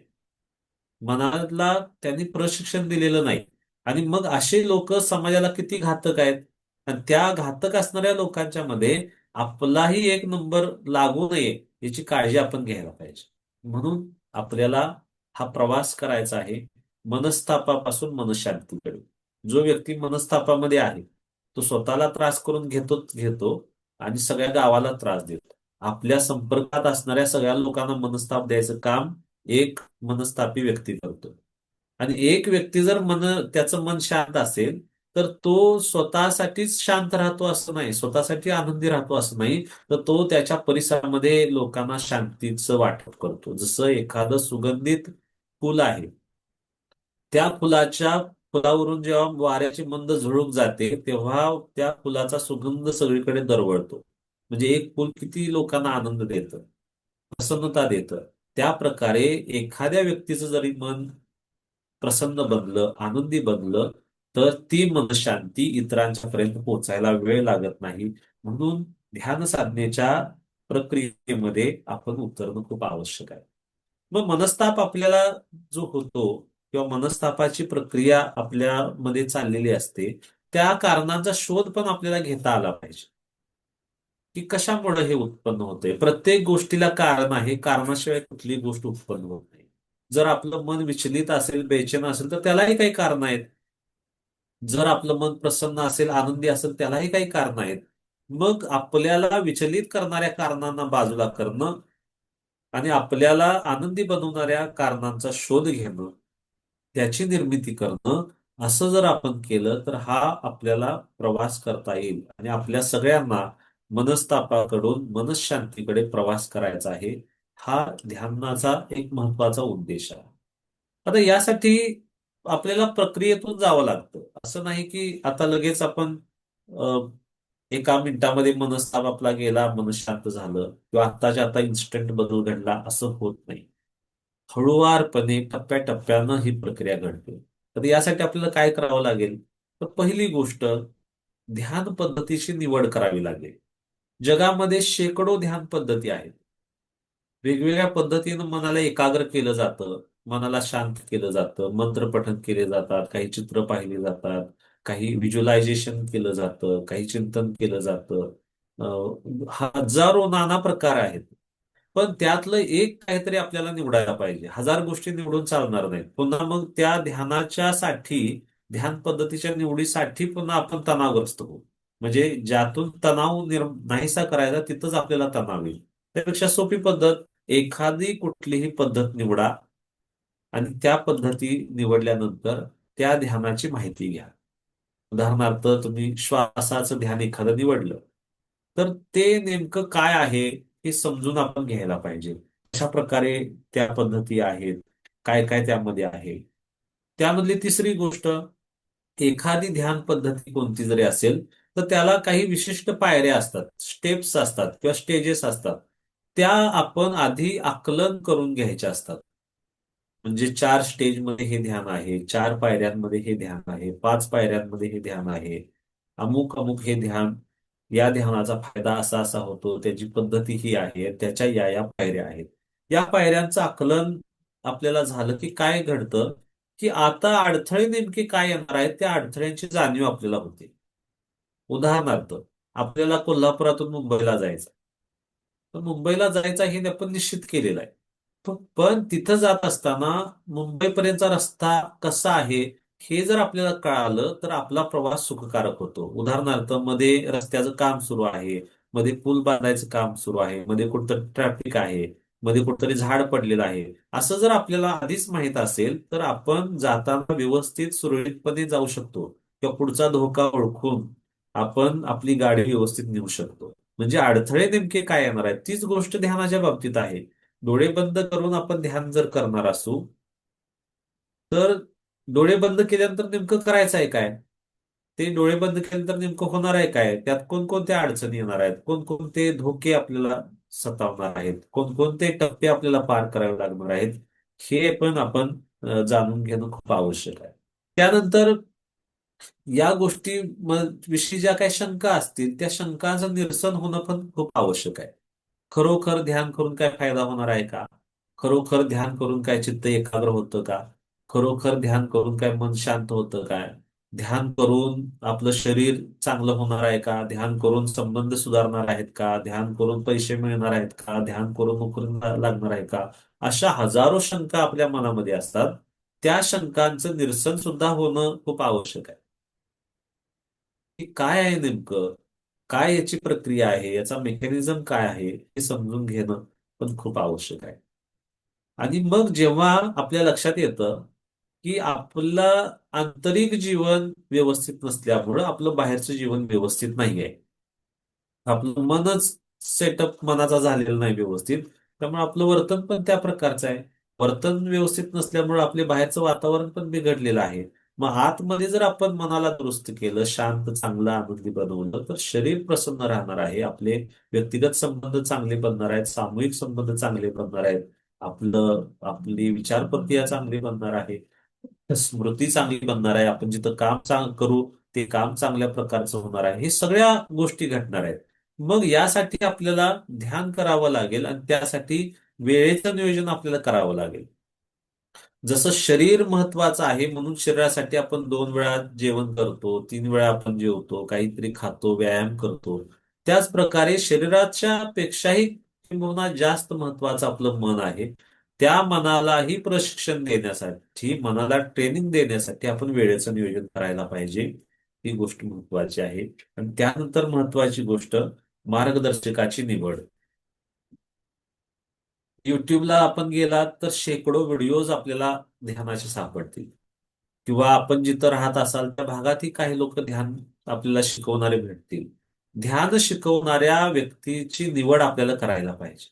मनाला त्यांनी प्रशिक्षण दिलेलं नाही. आणि मग असे लोक समाजाला किती घातक आहेत. आणि त्या घातक असणाऱ्या लोकांच्या मध्ये आपलाही एक नंबर लागू नये याची काळजी आपण घ्यायला पाहिजे. म्हणून आपल्याला हा प्रवास करायचा आहे मनस्तापापासून मनशांतीकडे. जो व्यक्ती मनस्तापामध्ये आहे तो स्वतःला त्रास करून घेतोच घेतो आणि सगळ्या गावाला त्रास देतो. आपल्या संपर्कात असणाऱ्या सगळ्या लोकांना मनस्ताप द्यायचं काम एक मनस्तापी व्यक्ती करतो. आणि एक व्यक्ती जर त्याचं मन शांत असेल तर तो स्वतःसाठीच शांत राहतो असं नाही, स्वतःसाठी आनंदी राहतो असं नाही, तर तो त्याच्या परिसरामध्ये लोकांना शांतीचं वाटप करतो. जसं एखादं सुगंधित फुल आहे, त्या फुलावरून जेव्हा वाऱ्याची मंद झुळूक जाते तेव्हा त्या फुलाचा सुगंध सगळीकडे दरवळतो. म्हणजे एक फुल किती लोकांना आनंद देतं, प्रसन्नता देतं. त्या प्रकारे एखाद्या व्यक्तीचं जरी मन प्रसन्न बनलं, आनंदी बनलं, तर ती मनशांती इतरांच्या पर्यंत पोहोचायला वेळ लागत नाही. म्हणून ध्यान साधनेच्या प्रक्रियेमध्ये आपण उतरणं खूप आवश्यक आहे. मग मनस्ताप आपल्याला जो होतो किंवा मनस्तापाची प्रक्रिया आपल्यामध्ये चाललेली असते, त्या कारणांचा शोध पण आपल्याला घेता आला पाहिजे, की कशामुळे हे उत्पन्न होतंय. प्रत्येक गोष्टीला कारण आहे, कारणाशिवाय कुठलीही गोष्ट उत्पन्न होत नाही. जर आपलं मन विचलित असेल, बेचैन असेल, तर त्यालाही काही कारण आहेत. जर आपलं मन प्रसन्न असेल, आनंदी असेल, त्यालाही काही कारण आहेत. मग आपल्याला विचलित करणाऱ्या कारणांना बाजूला करणं आणि आपल्याला आनंदी बनवणाऱ्या कारणांचा शोध घेणं, त्याची निर्मिती करणं, असं जर आपण केलं तर हा आपल्याला प्रवास करता येईल. आणि आपल्या सगळ्यांना मनस्तापाकडून मनशांतीकडे प्रवास करायचा आहे. हा ध्यानाचा एक महत्वाचा उद्देश आहे. आता यासाठी आपल्याला प्रक्रियेतून जावं लागतं. असं नाही की आता लगेच आपण अ, एका मिनिटामध्ये मनस्ताप आपला गेला, मन शांत झालं किंवा आत्ताच्या आता इन्स्टंट बदल घडला, असं होत नाही. हळुवारपणे टप्प्याटप्प्यानं ही प्रक्रिया घडते. तर यासाठी आपल्याला काय करावं लागेल? तर पहिली गोष्ट, ध्यान पद्धतीची निवड करावी लागेल. जगामध्ये शेकडो ध्यान पद्धती आहेत. वेगवेगळ्या पद्धतीनं मनाला एकाग्र केलं जातं, मनाला शांत केलं जातं, मंत्र पठण केले जातात, काही चित्र पाहिली जातात, काही व्हिज्युअलायझेशन केलं जातं, काही चिंतन केलं जातं. हजारो नाना प्रकार आहेत. पण त्यातलं एक काहीतरी आपल्याला निवडायला पाहिजे. हजार गोष्टी निवडून चालणार नाहीत. पुन्हा मग त्या ध्यानाच्या साठी, ध्यान पद्धतीच्या निवडीसाठी पुन्हा आपण तणावग्रस्त होऊ. म्हणजे ज्यातून तणाव नाहीसा करायचा तिथंच आपल्याला तणाव येईल. त्यापेक्षा सोपी पद्धत, एखादी कुठलीही पद्धत निवडा आणि त्या पद्धती निवडल्यानंतर त्या ध्यानाची माहिती घ्या. उदाहरणार्थ तुम्ही श्वासाचं ध्यान एखादं निवडलं, तर ते नेमकं काय आहे हे समजून आपण घ्यायला पाहिजे. अशा प्रकारे त्या पद्धती आहेत, काय काय त्यामध्ये आहे. त्यामधली तिसरी गोष्ट, एखादी ध्यान पद्धती कोणती जरी असेल तर त्याला काही विशिष्ट पायऱ्या असतात, स्टेप्स असतात किंवा स्टेजेस असतात. त्या आपण आधी आकलन करून घ्यायच्या असतात. म्हणजे 4 स्टेजमध्ये हे ध्यान आहे, 4 पायऱ्यांमध्ये हे ध्यान आहे, 5 पायऱ्यांमध्ये हे ध्यान आहे, अमुक अमुक हे ध्यान, या ध्यानाचा फायदा असा असा होतो, त्याची पद्धती ही आहे, त्याच्या या या पायऱ्या आहेत. या पायऱ्यांचं आकलन आपल्याला झालं की काय घडतं, की आता अडथळे नेमके काय येणार आहेत त्या अडथळ्यांची जाणीव आपल्याला होते. उदाहरणार्थ, आपल्याला कोल्हापुरातून मुंबईला जायचं. तर मुंबईला जायचा हे आपण निश्चित केलेलं आहे. पण तिथं जात असताना मुंबईपर्यंतचा रस्ता कसा आहे हे जर आपल्याला कळालं तर आपला प्रवास सुखकारक होतो. उदाहरणार्थ, मध्ये रस्त्याचं काम सुरू आहे, मध्ये पूल बांधायचं काम सुरू आहे, मध्ये कुठंतरी ट्रॅफिक आहे, मध्ये कुठंतरी झाड पडलेलं आहे. असं जर आपल्याला आधीच माहित असेल तर आपण जाताना व्यवस्थित सुरळीतपणे जाऊ शकतो किंवा पुढचा धोका ओळखून आपण आपली गाडी व्यवस्थित नेऊ शकतो. म्हणजे अडथळे नेमके काय येणार आहेत तीच गोष्ट ध्यानाच्या बाबतीत आहे. डोळे बंद करून आपण ध्यान जर करणार असू तर डोळे बंद केल्यानंतर नेमकं करायचं आहे काय, ते डोळे बंद केल्यानंतर नेमकं होणार आहे काय, त्यात कोणकोणत्या अडचणी येणार आहेत, कोणकोणते धोके आपल्याला सतावणार आहेत, कोणकोणते टप्पे आपल्याला पार करावे लागणार आहेत, हे पण आपण जाणून घेणं खूप आवश्यक आहे. त्यानंतर या गोष्टी विषयी ज्या काही शंका असतील त्या शंकांचं निरसन होणं पण खूप आवश्यक आहे. खरोखर ध्यान करून काय फायदा होणार आहे का? खरोखर ध्यान करून काय चित्त एकाग्र होतं का? खरोखर ध्यान करून काय मन शांत होतं काय? ध्यान करून आपलं शरीर चांगलं होणार आहे का? ध्यान करून संबंध सुधारणार आहेत का? ध्यान करून पैसे मिळणार आहेत का? ध्यान करून नोकरी लागणार आहे का? अशा हजारो शंका आपल्या मनामध्ये असतात. त्या शंकांचं निरसन सुद्धा होणं खूप आवश्यक आहे. की काय आहे नेमकं, काय याची प्रक्रिया आहे, याचा मेकॅनिझम काय आहे हे समजून घेणं पण खूप आवश्यक आहे. आणि मग जेव्हा आपल्या लक्षात येतं की आपलं आंतरिक जीवन व्यवस्थित नसल्यामुळं आपलं बाहेरचं जीवन व्यवस्थित नाही आहे, आपलं मनच सेटअप मनाचा झालेला नाही व्यवस्थित, त्यामुळे आपलं वर्तन पण त्या प्रकारचं आहे. वर्तन व्यवस्थित नसल्यामुळे आपले बाहेरचं वातावरण पण बिघडलेलं आहे. मग आतमध्ये जर आपण मनाला दुरुस्त केलं, शांत, चांगलं, आनंदी बनवलं तर शरीर प्रसन्न राहणार आहे, आपले व्यक्तिगत संबंध चांगले बनणार आहेत, सामूहिक संबंध चांगले बनणार आहेत, आपली विचार प्रक्रिया चांगली बनणार आहे, स्मृती चांगली बनणार आहे, आपण जिथं काम करू ते काम चांगल्या प्रकारचं होणार आहे. हे सगळ्या गोष्टी घडणार आहेत. मग यासाठी आपल्याला ध्यान करावं लागेल आणि त्यासाठी वेळेचं नियोजन आपल्याला करावं लागेल. जसं शरीर महत्वाचं आहे म्हणून शरीरासाठी आपण 2 वेळा जेवण करतो, 3 वेळा आपण जेवतो, काहीतरी खातो, व्यायाम करतो. त्याच प्रकारे शरीराच्या पेक्षाही किंबहुना जास्त महत्वाचं आपलं मन आहे. त्या मनालाही प्रशिक्षण देण्यासाठी, मनाला ट्रेनिंग देण्यासाठी आपण वेळेचं नियोजन करायला पाहिजे. ही गोष्ट महत्वाची आहे. आणि त्यानंतर महत्वाची गोष्ट, मार्गदर्शकाची निवड. युट्यूबला आपण गेलात तर शेकडो व्हिडिओज आपल्याला ध्यानाचे सापडतील. किंवा आपण जिथं राहत असाल त्या भागातही काही लोक ध्यान आपल्याला शिकवणारे भेटतील. ध्यान शिकवणाऱ्या व्यक्तीची निवड आपल्याला करायला पाहिजे.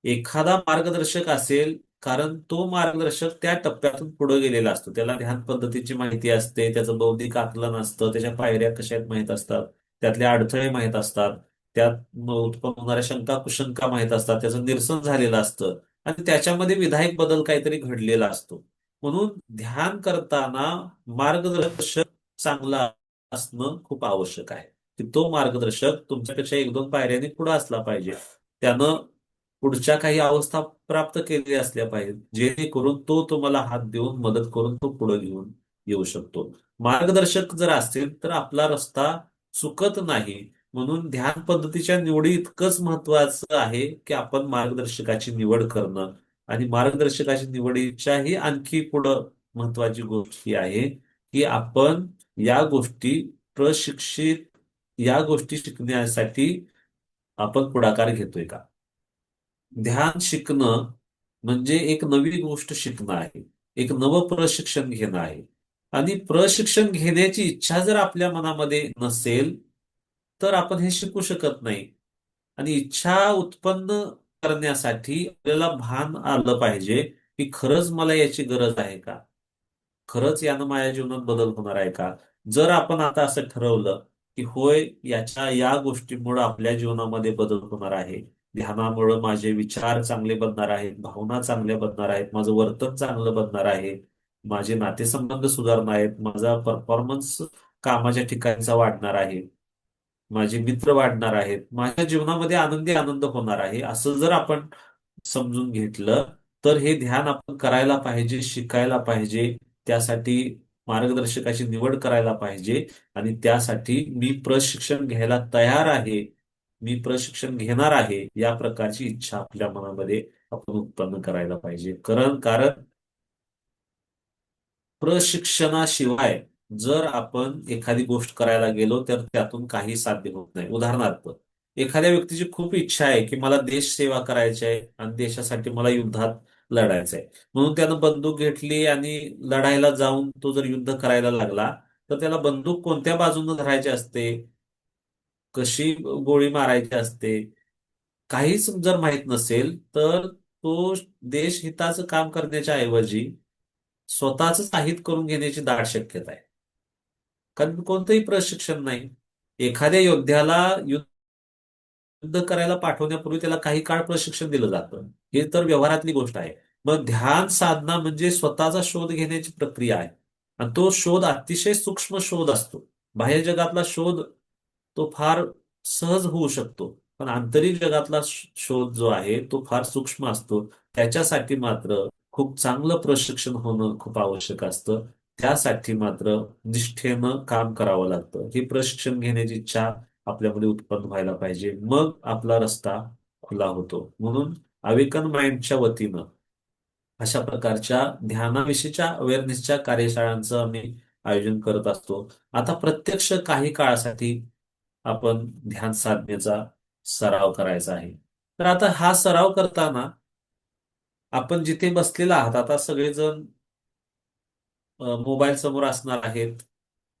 एखादा मार्गदर्शक असेल कारण तो मार्गदर्शक त्या टप्प्यातून पुढे गेलेला असतो, त्याला ध्यान पद्धतीची माहिती असते, त्याचं बौद्धिक आकलन असतं, त्याच्या पायऱ्या कशा आहेत माहीत असतात, त्यातले अडथळे माहीत असतात, त्यात उत्पन्न होणाऱ्या शंका कुशंका माहीत असतात, त्याचं निरसन झालेलं असतं आणि त्याच्यामध्ये विधायक बदल काहीतरी घडलेला असतो. म्हणून ध्यान करताना मार्गदर्शक चांगला असणं खूप आवश्यक आहे. की तो मार्गदर्शक तुमच्यापेक्षा 1-2 पायऱ्यांनी पुढे असला पाहिजे. त्यानं पुढच्या काही अवस्था प्राप्त केलेल्या असल्या पाहिजेत, जेणेकरून तो तुम्हाला हात देऊन मदत करून तो पुढे घेऊन येऊ शकतो. मार्गदर्शक जर असतील तर आपला रस्ता चुकत नाही. म्हणून ध्यान पद्धतीच्या निवडी इतकंच महत्वाचं आहे की आपण मार्गदर्शकाची निवड करणं. आणि मार्गदर्शकाची निवडीच्याही आणखी पुढं महत्वाची गोष्ट ही आहे की आपण या गोष्टी प्रशिक्षित या गोष्टी शिकण्यासाठी आपण पुढाकार घेतोय का. ध्यान शिकणं म्हणजे एक नवी गोष्ट शिकणं आहे, एक नवं प्रशिक्षण घेणं आहे. आणि प्रशिक्षण घेण्याची इच्छा जर आपल्या मनामध्ये नसेल तर आपण हे शिकू शकत नाही. आणि इच्छा उत्पन्न करण्यासाठी आपल्याला भान आलं पाहिजे की खरंच मला याची गरज आहे का, खरंच यानं माझ्या जीवनात बदल होणार आहे का. जर आपण आता असं ठरवलं की होय या गोष्टीमुळे आपल्या जीवनामध्ये बदल होणार आहे, ध्यानामुळे माझे विचार चांगले बनणार आहेत, भावना चांगल्या बनणार आहेत, माझं वर्तन चांगलं बनणार आहे, माझे नातेसंबंध सुधारणार आहेत, माझा परफॉर्मन्स कामाच्या ठिकाणचा वाढणार आहे, माझे मित्र वाढणार आहेत, माझ्या जीवनामध्ये आनंदी आनंद होणार आहे, असं जर आपण समजून घेतलं तर हे ध्यान आपण करायला पाहिजे, शिकायला पाहिजे. त्यासाठी मार्गदर्शकाची निवड करायला पाहिजे. आणि त्यासाठी मी प्रशिक्षण घ्यायला तयार आहे, मी प्रशिक्षण घेणार आहे, या प्रकारची इच्छा आपल्या मनामध्ये आपण उत्पन्न करायला पाहिजे. कारण प्रशिक्षणाशिवाय जर आपण एखादी गोष्ट करायला गेलो तर त्यातून काही साध्य होत नाही. उदाहरणार्थ, एखाद्या व्यक्तीची खूप इच्छा आहे की मला देश सेवा करायची आहे आणि देशासाठी मला युद्धात लढायचं आहे, म्हणून त्यानं बंदूक घेतली आणि लढायला जाऊन तो जर युद्ध करायला लागला तर त्याला बंदूक कोणत्या बाजूने धरायची असते, कशी गोळी मारायची असते, काहीच जर माहित नसेल तर तो देश हिताचं काम करण्याच्या ऐवजी स्वतःच हित करून घेण्याची दाट शक्यता आहे. कारण कोणतंही प्रशिक्षण नाही. एखाद्या योद्ध्याला युद्ध करायला पाठवण्यापूर्वी त्याला काही काळ प्रशिक्षण दिलं जातं. हे तर व्यवहारातली गोष्ट आहे. मग ध्यान साधना म्हणजे स्वतःचा शोध घेण्याची प्रक्रिया आहे. आणि तो शोध अतिशय सूक्ष्म शोध असतो. बाह्य जगातला शोध तो फार सहज होऊ शकतो, पण आंतरिक जगातला शोध जो आहे तो फार सूक्ष्म असतो. त्याच्यासाठी मात्र खूप चांगलं प्रशिक्षण होणं खूप आवश्यक असतं. त्यासाठी मात्र निष्ठेनं काम करावं लागतं. हे प्रशिक्षण घेण्याची इच्छा आपल्यामध्ये उत्पन्न व्हायला पाहिजे, मग आपला रस्ता खुला होतो. म्हणून अवेकन माइंडच्या वतीनं अशा प्रकारच्या ध्यानाविषयीच्या अवेअरनेसच्या कार्यशाळांचं आम्ही आयोजन करत असतो. आता प्रत्यक्ष काही काळासाठी आपण ध्यान साधनेचा सराव करायचा आहे. तर आता हा सराव करताना आपण जिथे बसलेला आहात, आता सगळेजण मोबाईल समोर असणार आहेत,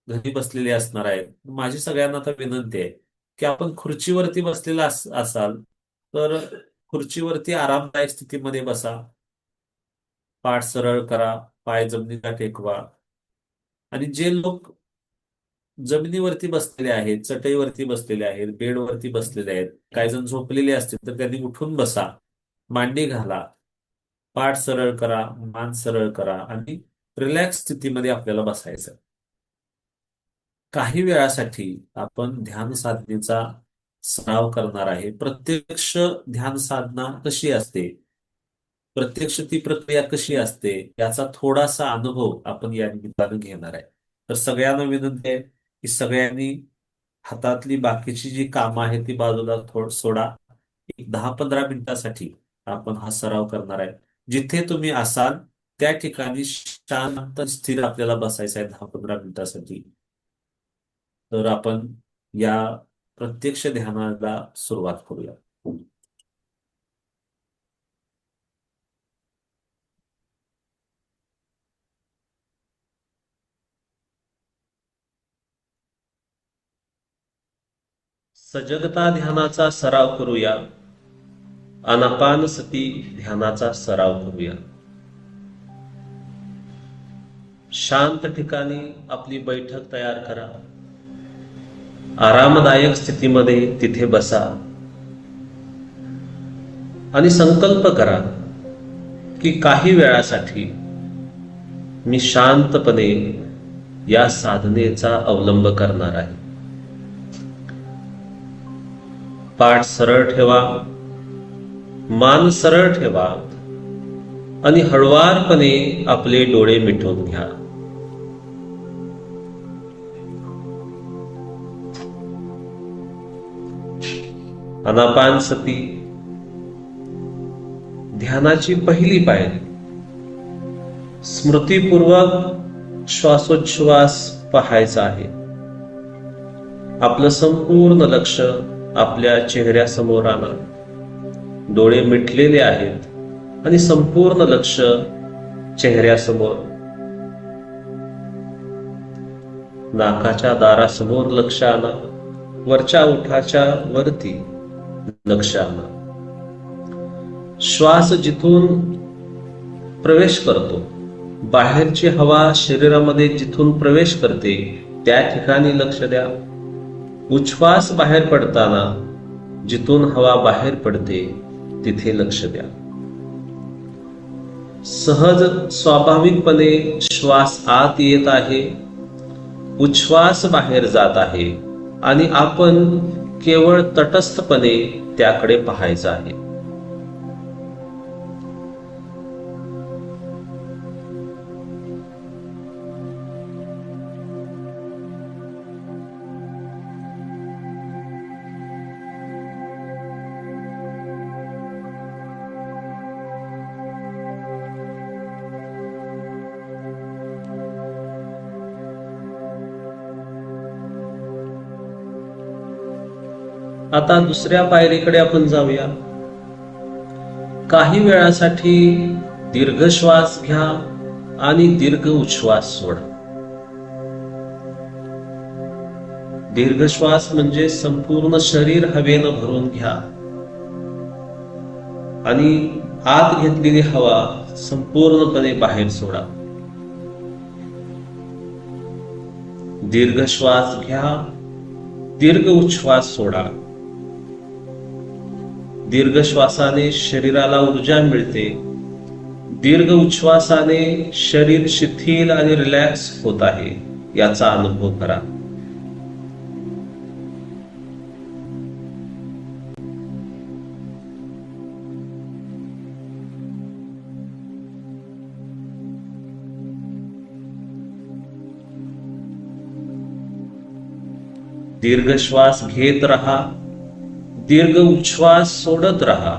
घरी बसलेले असणार आहेत. माझी सगळ्यांना आता विनंती आहे की आपण खुर्चीवरती बसलेला असाल तर खुर्चीवरती आरामदायक स्थितीमध्ये बसा, पाठ सरळ करा, पाय जमिनीला टेकवा. आणि जे लोक जमिनीवरती बसलेले आहेत, चटईवरती बसलेले आहेत, बेडवरती बसलेले आहेत, काही जण झोपलेले असतील तर त्यांनी उठून बसा, मांडी घाला, पाठ सरळ करा, मान सरळ करा आणि रिलॅक्स स्थितीमध्ये आपल्याला बसायचं. काही वेळासाठी आपण ध्यान साधनेचा सराव करणार आहे. प्रत्यक्ष ध्यान साधना कशी असते, प्रत्यक्ष ती प्रक्रिया कशी असते, याचा थोडासा अनुभव आपण या निमित्तानं घेणार आहे. तर सगळ्यांना विनंती आहे की सगळ्यांनी हातातली बाकीची जी कामं आहेत ती बाजूला सोडा. एक 10-15 मिनिटासाठी आपण हा सराव करणार आहे. जिथे तुम्ही असाल त्या ठिकाणी शांत स्थिर आपल्याला बसायचं आहे 10-15 मिनिटासाठी. तर आपण या प्रत्यक्ष ध्यानाला सुरुवात करूया. सजगता ध्यानाचा सराव करूया. आनापानसती ध्यानाचा सराव करूया. शांत ठिकाणी आपली बैठक तयार करा. आरामदायक स्थितीमध्ये तिथे बसा आणि संकल्प करा की काही वेळासाठी मी शांतपणे या साधनेचा अवलंब करणार आहे. पाठ सरळ ठेवा, मान सरळ ठेवा आणि हळुवारपणे आपले डोळे मिटून घ्या. अनापानसती ध्यानाची पहिली पायरी. स्मृतीपूर्वक श्वासोच्छ्वास पाहायचा आहे. आपलं संपूर्ण लक्ष आपल्या चेहऱ्यासमोर आणा. डोळे मिटलेले आहेत आणि संपूर्ण लक्ष चेहऱ्यासमोर. नाकाच्या दारासमोर लक्ष आणा. वरच्या ओठाच्या वरती लक्ष आणा. श्वास जिथून प्रवेश करतो, बाहेरची हवा शरीरामध्ये जिथून प्रवेश करते त्या ठिकाणी लक्ष द्या. उच्छ्वास बाहेर पडताना जिथून हवा बाहेर पडते तिथे लक्ष द्या. सहज स्वाभाविकपणे श्वास आत येत आहे, उच्छ्वास बाहेर जात आहे आणि आपण केवळ तटस्थपणे त्याकडे पाहायचं आहे. आता दुसऱ्या पायरीकडे आपण जाऊया. काही वेळासाठी दीर्घ श्वास घ्या आणि दीर्घ उच्छ्वास सोडा. दीर्घ श्वास म्हणजे संपूर्ण शरीर हवेनं भरून घ्या आणि आत घेतलेली हवा संपूर्णपणे बाहेर सोडा. दीर्घ श्वास घ्या, दीर्घ उच्छ्वास सोडा. दीर्घ श्वासाने शरीराला ऊर्जा मिळते. दीर्घ उच्छ्वासाने शरीर शिथिल आणि रिलॅक्स होत आहे याचा अनुभव करा. दीर्घ श्वास घेत रहा, दीर्घ उच्छ्वास सोडत रहा.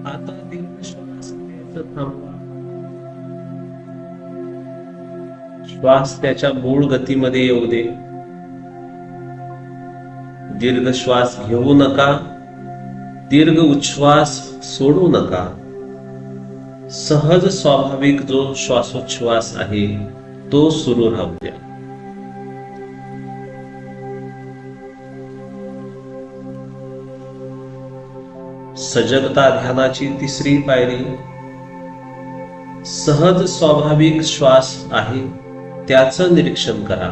आता दीर्घ श्वास घ्यायचा थांबवा. श्वास त्याच्या मूळ गतीमध्ये येऊ दे. दीर्घ श्वास घेऊ नका, दीर्घ उच्छ्वास सोडू नका. सहज स्वाभाविक जो श्वासोच्छ्वास आहे तो सुरू राहू द्या. सजगता ध्यानाची तिसरी पायरी. सहज स्वाभाविक श्वास आहे त्याचं निरीक्षण करा.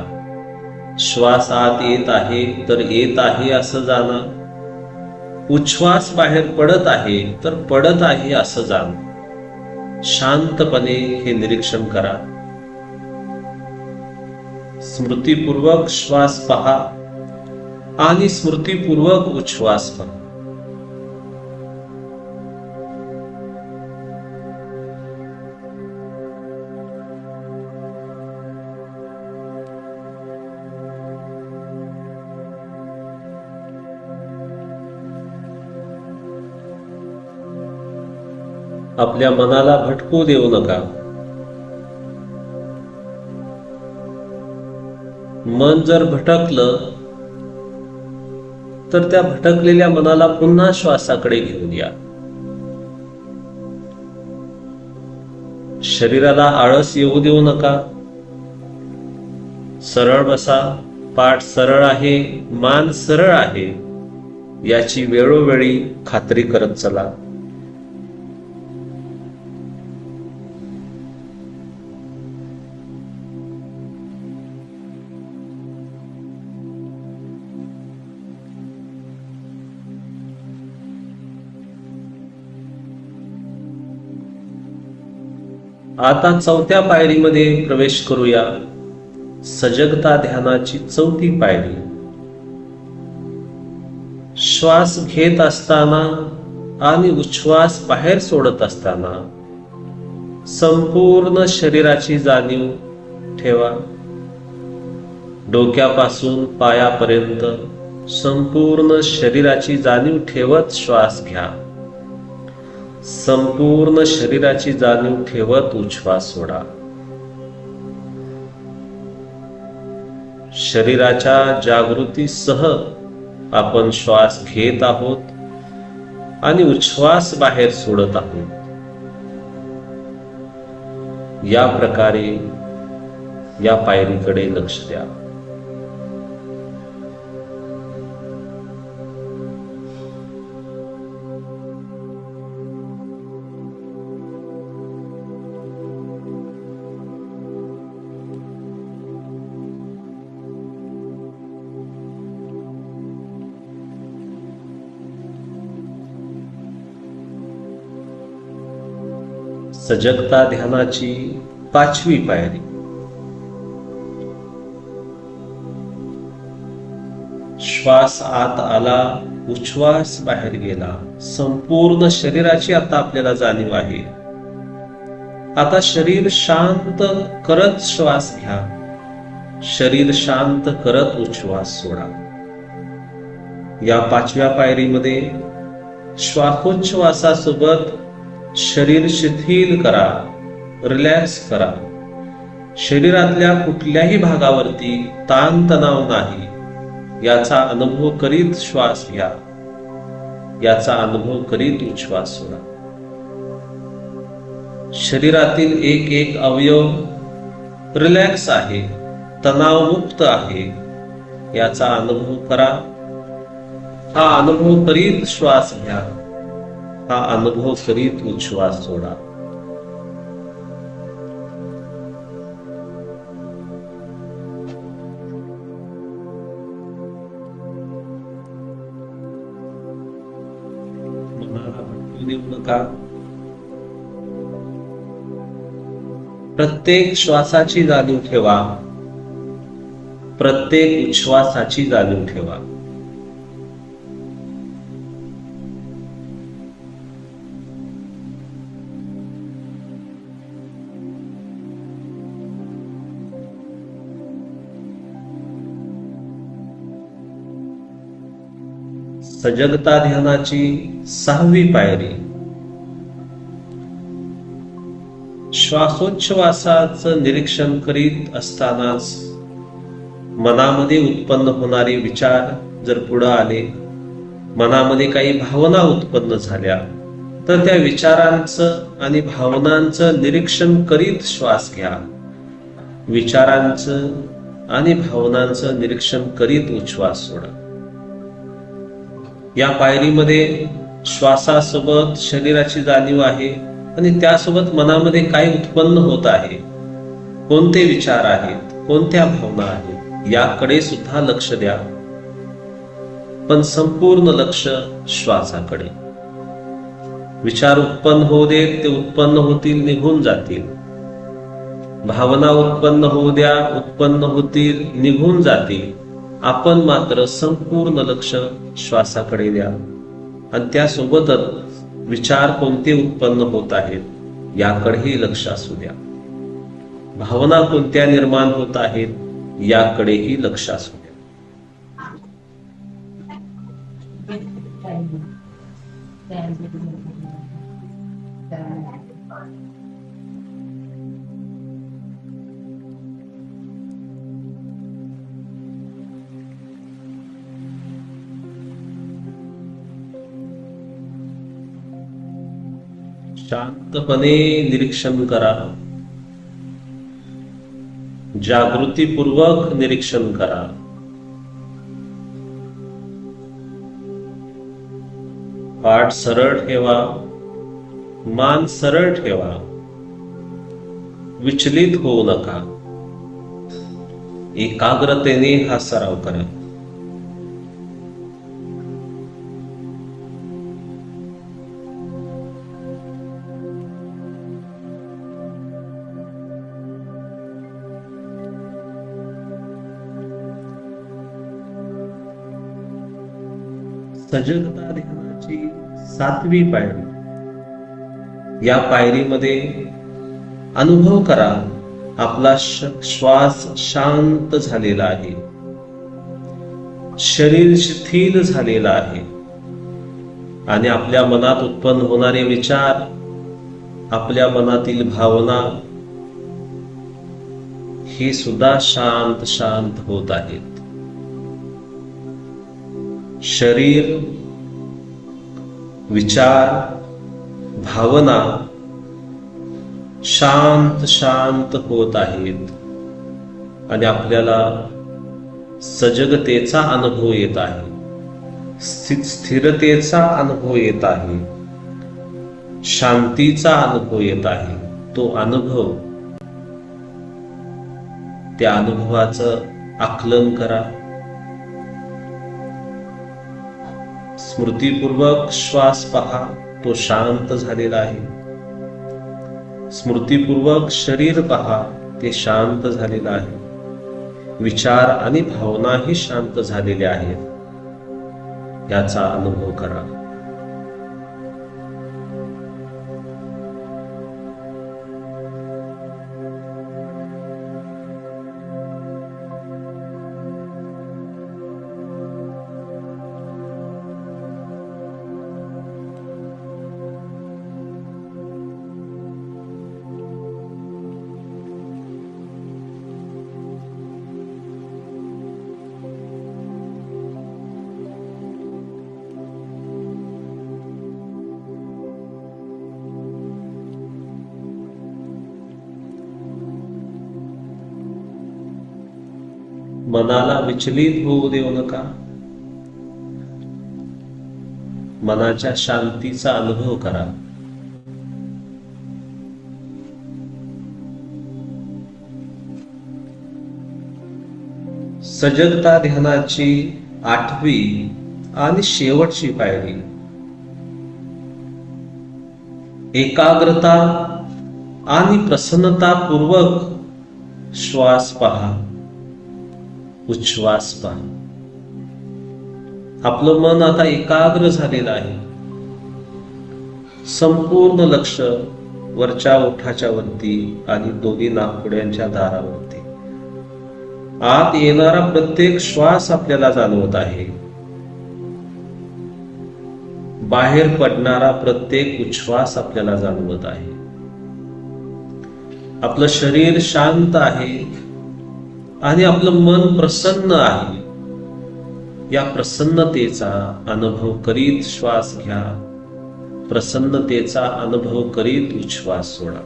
श्वास आत येत आहे तर येत आहे असं जाणा. उच्छ्वास बाहेर पडत आहे तर पडत आहे असं जाणा. शांतपणे हे निरीक्षण करा. स्मृतीपूर्वक श्वास पहा आणि स्मृतीपूर्वक उच्छ्वास पहा. आपल्या मनाला भटकू देऊ नका. मन जर भटकलं तर त्या भटकलेल्या मनाला पुन्हा श्वासाकडे घेऊन या. शरीराला आळस येऊ देऊ नका. सरळ बसा. पाठ सरळ आहे, मान सरळ आहे याची वेळोवेळी खात्री करत चला. आता चौथ्या पायरीमध्ये प्रवेश करूया. सजगता ध्यानाची चौथी पायरी. श्वास घेत असताना आणि उच्छ्वास बाहेर सोडत असताना संपूर्ण शरीराची जाणीव ठेवा. डोक्यापासून पायापर्यंत संपूर्ण शरीराची जाणीव ठेवत श्वास घ्या. संपूर्ण शरीराची जाणीव ठेवत उच्छ्वास सोडा. शरीराच्या जागृतीसह आपण श्वास घेत आहोत आणि उच्छ्वास बाहेर सोडत आहोत. या प्रकारे या पायरीकडे लक्ष द्या. सजगता ध्यानाची पाचवी पायरी. श्वास आत आला, उच्छ्वास बाहेर गेला. संपूर्ण शरीराची आता आपल्याला जाणीव आहे. आता शरीर शांत करत श्वास घ्या. शरीर शांत करत उच्छ्वास सोडा. या पाचव्या पायरीमध्ये श्वासोच्छ्वासासोबत शरीर शिथिल करा, रिलॅक्स करा. शरीरातल्या कुठल्याही भागावरती ताणतणाव नाही याचा अनुभव करीत श्वास घ्या. याचा अनुभव करीत उच्छ्वास सोडा. शरीरातील एक एक अवयव रिलॅक्स आहे, तणावमुक्त आहे याचा अनुभव करा. हा अनुभव करीत श्वास घ्या. हा अनुभव करीत उच्छ्वास सोडा. मनाला भटकू देऊ नका. प्रत्येक श्वासाची जाणीव ठेवा. प्रत्येक उच्छ्वासाची जाणीव ठेवा. सजगता ध्यानाची सहावी पायरी. श्वासोच्छ्वासाचं निरीक्षण करीत असतानाच मनामध्ये उत्पन्न होणारे विचार जर पुढे आले, मनामध्ये काही भावना उत्पन्न झाल्या, तर त्या विचारांचं आणि भावनांचं निरीक्षण करीत श्वास घ्या. विचारांचं आणि भावनांचं निरीक्षण करीत उच्छ्वास सोडा. या पायरीमध्ये श्वासासोबत शरीराची जाणीव आहे आणि त्यासोबत मनामध्ये काय उत्पन्न होत आहे, कोणते विचार आहेत, कोणत्या भावना आहेत याकडे सुद्धा लक्ष द्या. पण संपूर्ण लक्ष श्वासाकडे. विचार उत्पन्न होऊ देत, ते उत्पन्न होतील, निघून जातील. भावना उत्पन्न होऊ द्या, उत्पन्न होतील, निघून जातील. आपण मात्र संपूर्ण लक्ष श्वासाकडे द्या आणि त्यासोबतच विचार कोणते उत्पन्न होत आहेत याकडेही लक्ष असू द्या. भावना कोणत्या निर्माण होत आहेत याकडेही लक्ष असू द्या. शांतपणे निरीक्षण करा. जागृतीपूर्वक निरीक्षण करा. पाठ सरळ ठेवा. मान सरळ ठेवा. विचलित होऊ नका. एकाग्रतेने हा सराव करा. सजगता ध्यानाची 7वी पायरी. या पायरीमध्ये अनुभव करा, आपला श्वास शांत झालेला आहे, शरीर शिथिल झालेलं आहे आणि आपल्या मनात उत्पन्न होणारे विचार, आपल्या मनातील भावना ही सुद्धा शांत शांत होत आहेत. शरीर, विचार, भावना शांत शांत होत आहेत आणि आपल्याला सजगतेचा अनुभव येत आहे, स्थिरतेचा अनुभव येत आहे, शांतीचा अनुभव येत आहे. तो अनुभव, त्या अनुभवाचं आकलन करा. स्मृतीपूर्वक श्वास पहा, तो शांत झालेला आहे. स्मृतीपूर्वक शरीर पहा, ते शांत झालेलं आहे. विचार आणि भावनाही शांत झालेल्या आहेत, याचा अनुभव करा. मनाला विचलित होऊ देऊ नका. मनाच्या शांतीचा अनुभव करा. सजगता ध्यानाची 8वी आणि शेवटची पायरी. एकाग्रता आणि प्रसन्नतापूर्वक श्वास पहा, उच्छ्वास पहा. आपलं मन आता एकाग्र झालेलं आहे. संपूर्ण लक्ष वरच्या ओठाच्या वरती आणि दोन्ही नाकपुड्यांच्या दारावरती. आत येणारा प्रत्येक श्वास आपल्याला जाणवत आहे, बाहेर पडणारा प्रत्येक उच्छ्वास आपल्याला जाणवत आहे. आपलं शरीर शांत आहे आणि आपलं मन प्रसन्न आहे. या प्रसन्नतेचा अनुभव करीत श्वास घ्या, प्रसन्नतेचा अनुभव करीत उच्छ्वास सोडा.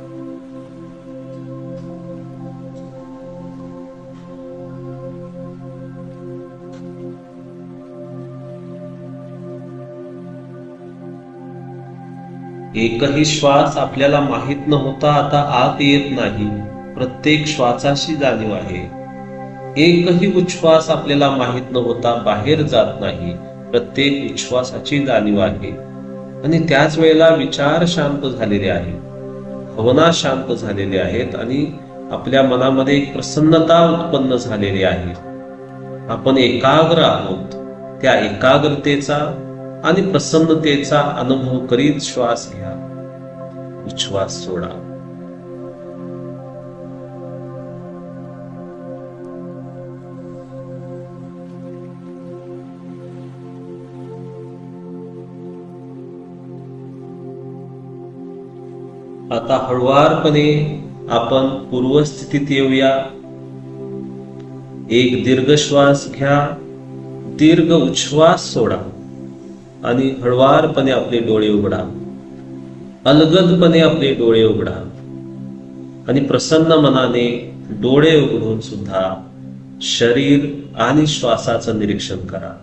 एकही श्वास आपल्याला माहित न होता आता आत येत नाही, प्रत्येक श्वासाची जाणीव आहे. एकही उच्छ्वास आपल्याला माहित न होता बाहेर जात नाही, प्रत्येक उच्छ्वासाची जाणीव आहे. आणि त्याच वेळेला विचार शांत झालेले आहेत, भावना शांत झालेल्या आहेत आणि आपल्या मनामध्ये एक प्रसन्नता उत्पन्न झालेली आहे. आपण एकाग्र आहोत. त्या एकाग्रतेचा आणि प्रसन्नतेचा अनुभव करीत श्वास घ्या, उच्छ्वास सोडा. आता हळुवारपणे आपण पूर्वस्थितीत येऊया. एक दीर्घ श्वास घ्या, दीर्घ उच्छ्वास सोडा आणि हळुवारपणे आपले डोळे उघडा. अलगदपणे आपले डोळे उघडा आणि प्रसन्न मनाने डोळे उघडून सुद्धा शरीर आणि श्वासाचं निरीक्षण करा.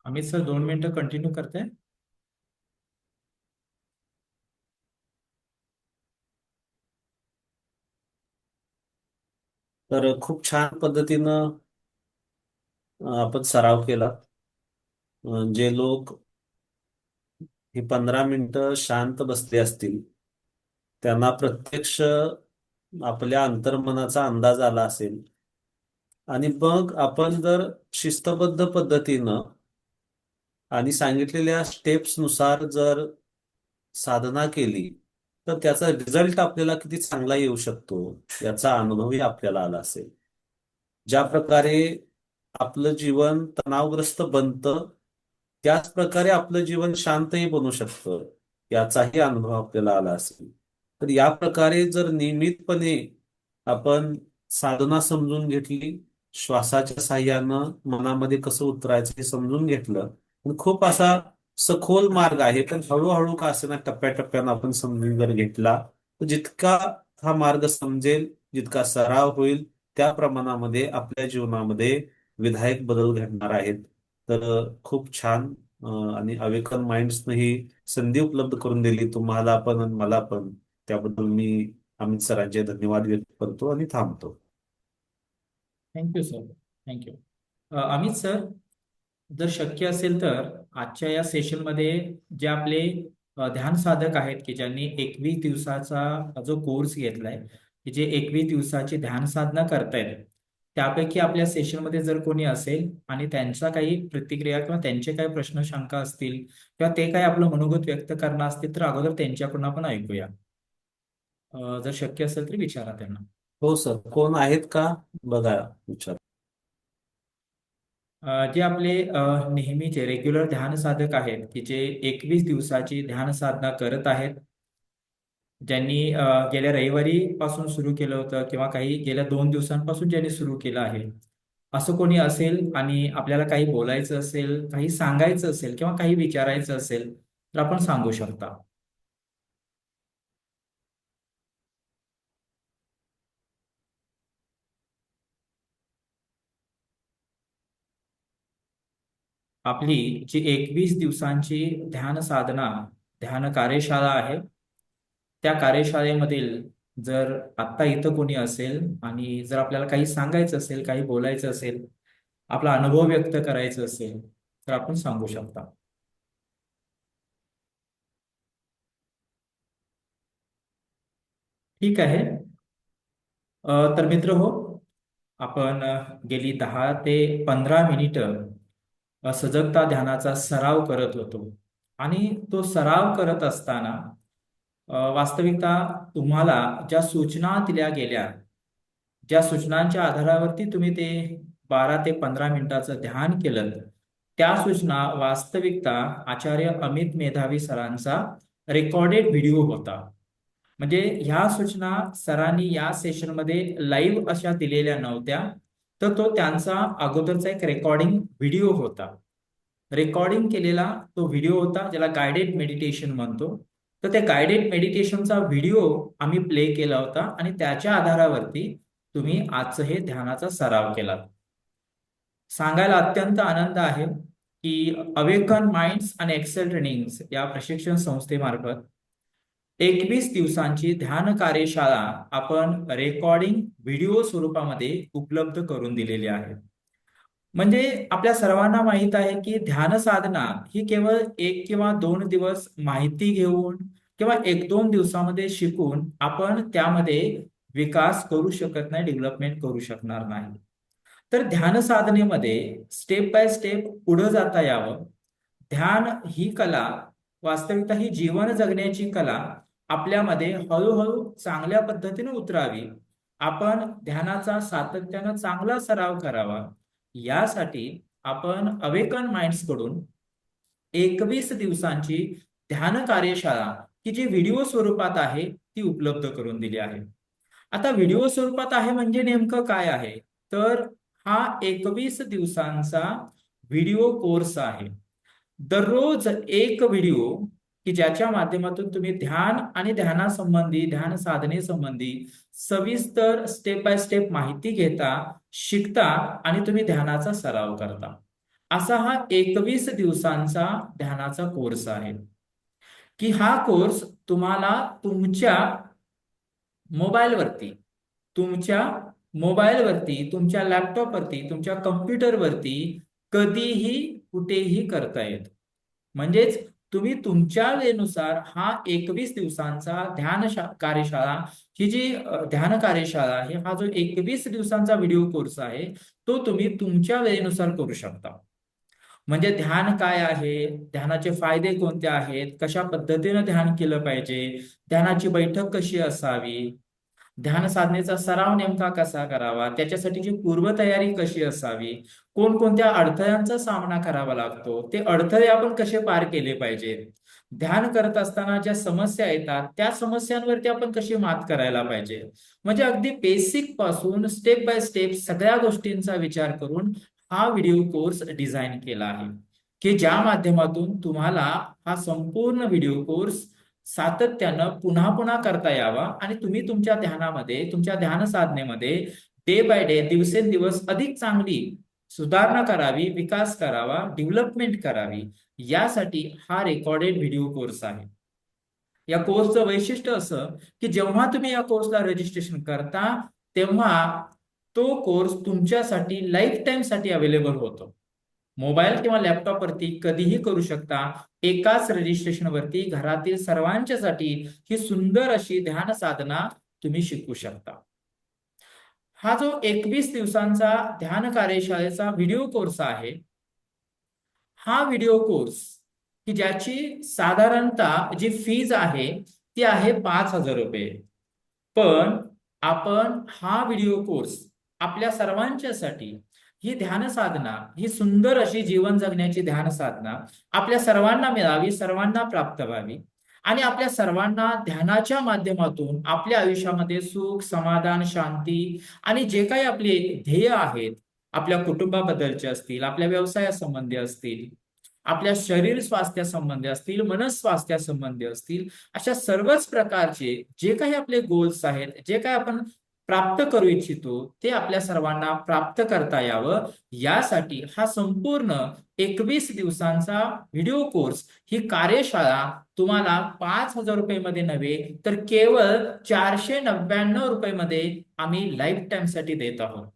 अमित सर 2 मिनिटं कंटिन्यू करते. तर खूप छान पद्धतीनं आपण सराव केला. जे लोक ही 15 मिनिटं शांत बसले असतील त्यांना प्रत्यक्ष आपल्या अंतर्मनाचा अंदाज आला असेल. आणि मग आपण जर शिस्तबद्ध पद्धतीनं आणि सांगितलेल्या स्टेप्स नुसार जर साधना केली तर त्याचा रिझल्ट आपल्याला किती चांगला येऊ शकतो याचा अनुभवही आपल्याला आला असेल. ज्या प्रकारे आपलं जीवन तणावग्रस्त बनतं त्याच प्रकारे आपलं जीवन शांतही बनू शकतं याचाही अनुभव आपल्याला आला असेल. तर या प्रकारे जर नियमितपणे आपण साधना समजून घेतली, श्वासाच्या साह्यानं मनामध्ये कसं उतरायचं हे समजून घेतलं, आणि खूप असा सखोल मार्ग आहे पण हळूहळू का असेना टप्प्याटप्प्यानं आपण समजून जर घेतला तर जितका हा मार्ग समजेल, जितका सराव होईल त्या प्रमाणामध्ये आपल्या जीवनामध्ये विधायक बदल घडणार आहेत. तर खूप छान आणि अवेकन माइंड्सनं ही संधी उपलब्ध करून दिली तुम्हाला पण आणि मला पण. त्याबद्दल मी अमित सरांचे धन्यवाद व्यक्त करतो आणि थांबतो. Thank you sir. Thank you. Amit sir, जर शक्य असेल तर आजच्या या सेशनमध्ये जे आपले ध्यान साधक आहेत की ज्यांनी 21 दिवसाचा जो कोर्स घेतलाय, की जे 21 दिवसाची ध्यान साधना करतायत, त्यापैकी आपल्या सेशनमध्ये जर कोणी असेल आणि त्यांचा काही प्रतिक्रिया किंवा त्यांचे काही प्रश्न शंका असतील किंवा ते काही आपलं मनोगत व्यक्त करणार असतील तर अगोदर त्यांच्याकडून आपण ऐकूया. जर शक्य असेल तर विचारा त्यांना. हो सर, कोण आहेत का बघा, विचार. जे आपले नेहमीचे रेग्युलर ध्यान साधक आहेत की जे 21 दिवसाची ध्यान साधना करत आहेत, ज्यांनी गेल्या रविवारी पासून सुरू केलं होतं किंवा काही गेल्या 2 दिवसांपासून ज्यांनी सुरू केलं आहे, असं कोणी असेल आणि आपल्याला काही बोलायचं असेल, काही सांगायचं असेल किंवा काही विचारायचं असेल तर आपण सांगू शकता. आपली जी 21 दिवसांची ध्यान साधना, ध्यान कार्यशाळा आहे, त्या कार्यशाळेमधील जर आत्ता इथं कोणी असेल आणि जर आपल्याला काही सांगायचं असेल, काही बोलायचं असेल, आपला अनुभव व्यक्त करायचा असेल तर आपण सांगू शकता. ठीक आहे. तर मित्र हो, आपण गेली 10 ते 15 मिनिटं सजगता ध्यानाचा सराव करत होतो आणि तो सराव करत असताना वास्तविकता तुम्हाला ज्या सूचना दिल्या गेल्या, ज्या सूचनांच्या आधारावरती तुम्ही ते 12 ते 15 मिनिटाचं ध्यान केलं, त्या सूचना वास्तविकता आचार्य अमित मेधावी सरांचा रेकॉर्डेड व्हिडिओ होता. म्हणजे ह्या सूचना सरांनी या सेशनमध्ये लाईव्ह अशा दिलेल्या नव्हत्या, तर तो त्यांचा अगोदरचा एक रेकॉर्डिंग व्हिडिओ होता. रेकॉर्डिंग केलेला तो व्हिडिओ होता, ज्याला गायडेड मेडिटेशन म्हणतो. तर त्या गायडेड मेडिटेशनचा व्हिडिओ आम्ही प्ले केला होता आणि त्याच्या आधारावरती तुम्ही आजचं हे ध्यानाचा सराव केला. सांगायला अत्यंत आनंद आहे की अवेकन माइंड्स आणि एक्सेल ट्रेनिंग्स या प्रशिक्षण संस्थेमार्फत 21 दिवसांची ध्यान कार्यशाळा आपण रेकॉर्डिंग व्हिडिओ स्वरूपामध्ये उपलब्ध करून दिलेली आहे. म्हणजे आपल्या सर्वांना माहित आहे की ध्यान साधना ही केवळ 1 किंवा 2 दिवस माहिती घेऊन किंवा 1-2 दिवसामध्ये शिकून आपण त्यामध्ये विकास करू शकत नाही, डेव्हलपमेंट करू शकणार नाही. तर ध्यान साधनेमध्ये स्टेप बाय स्टेप पुढे जाता यावं. ध्यान ही कला, वास्तविकता ही जीवन जगण्याची कला आपल्यामध्ये हळूहळू चांगल्या पद्धतीने उतरावी. आपण ध्यानाचा सातत्यानं चांगला सराव करावा, यासाठी आपण अवेकन माइंड्स कडून 21 दिवसांची ध्यान कार्यशाळा की जी व्हिडिओ स्वरूपात आहे ती उपलब्ध करून दिली आहे. आता व्हिडिओ स्वरूपात आहे म्हणजे नेमकं काय आहे, तर हा 21 दिवसांचा व्हिडिओ कोर्स आहे. दररोज एक व्हिडिओ की ज्याच्या माध्यमातून तुम्ही ध्यान आणि ध्यानासंबंधी, ध्यान साधनेसंबंधी सविस्तर स्टेप बाय स्टेप माहिती घेता, शिकता आणि तुम्ही ध्यानाचा सराव करता. असा हा 21 दिवसांचा ध्यानाचा कोर्स आहे, की हा कोर्स तुम्हाला तुमच्या मोबाईलवरती तुमच्या तुमच्या लॅपटॉपवरती, तुमच्या कम्प्युटरवरती कधीही कुठेही करता येतो. म्हणजेच तुम्ही तुमच्या वेळेनुसार हा 21 दिवसांचा कार्यशाळा, ही जी ध्यान कार्यशाळा आहे, हा जो 21 दिवसांचा व्हिडिओ कोर्स आहे, तो तुम्ही तुमच्या वेळेनुसार करू शकता. म्हणजे ध्यान काय आहे, ध्यानाचे फायदे कोणते आहेत, कशा पद्धतीने ध्यान केलं पाहिजे, ध्यानाची बैठक कशी असावी, ध्यान साधनेचा सराव नेमका कसा करावा, त्याच्यासाठीची पूर्वतयारी कशी असावी, कोणकोणत्या अडथळ्यांचा सामना करावा लागतो, ते अडथळे आपण कसे पार केले पाहिजे, ध्यान करत असताना ज्या समस्या येतात त्या समस्यांवरती आपण कशी मात करायला पाहिजे. म्हणजे अगदी बेसिक पासून स्टेप बाय स्टेप सगळ्या गोष्टींचा विचार करून हा व्हिडिओ कोर्स डिझाईन केला आहे, की ज्या माध्यमातून तुम्हाला हा संपूर्ण व्हिडिओ कोर्स सातत्यानं पुन्हा पुन्हा करता यावा आणि तुम्ही तुमच्या ध्यानामध्ये, तुमच्या ध्यान साधनेमध्ये डे बाय डे, दिवसेंदिवस अधिक चांगली सुधारणा करावी, विकास करावा, डेव्हलपमेंट करावी, यासाठी हा रेकॉर्डेड व्हिडिओ कोर्स आहे. या कोर्सचं वैशिष्ट्य असं, की जेव्हा तुम्ही या कोर्सला रजिस्ट्रेशन करता तेव्हा तो कोर्स तुमच्यासाठी लाईफ टाईम साठी अवेलेबल होतो. मोबाईल किंवा लॅपटॉप वरती कधीही करू शकता. एकाच रजिस्ट्रेशन वरती घरातील सर्वांच्यासाठी ही सुंदर अशी ध्यान साधना तुम्ही शिकू शकता. हा जो 21 दिवसांचा ध्यान कार्यशाळेचा व्हिडिओ कोर्स आहे, हा व्हिडिओ कोर्स की ज्याची साधारणतः जी फीज आहे ती आहे 5,000 रुपये. पण आपण हा व्हिडिओ कोर्स आपल्या सर्वांच्यासाठी, ही ध्यान साधना, ही सुंदर अशी जीवन जगण्याची ध्यान साधना आपल्या सर्वांना मिळावी, सर्वांना प्राप्त व्हावी आणि आपल्या सर्वांना ध्यानाच्या माध्यमातून आपल्या आयुष्यामध्ये सुख, समाधान, शांती आणि जे काही आपले ध्येय आहेत, आपल्या कुटुंबाबद्दलचे असतील, आपल्या व्यवसायासंबंधी असतील, आपल्या शरीर स्वास्थ्यासंबंधी असतील, मनस्वास्थ्यासंबंधी असतील, अशा सर्वच प्रकारचे जे काही आपले गोल्स आहेत, जे काही आपण प्राप्त करू इच्छितो, ते आपल्या सर्वांना प्राप्त करता यावं, यासाठी हा संपूर्ण 21 दिवसांचा व्हिडिओ कोर्स, ही कार्यशाळा तुम्हाला 5,000 रुपये मध्ये नव्हे तर केवळ 499 रुपये मध्ये आम्ही लाईफ टाईम साठी देत आहोत.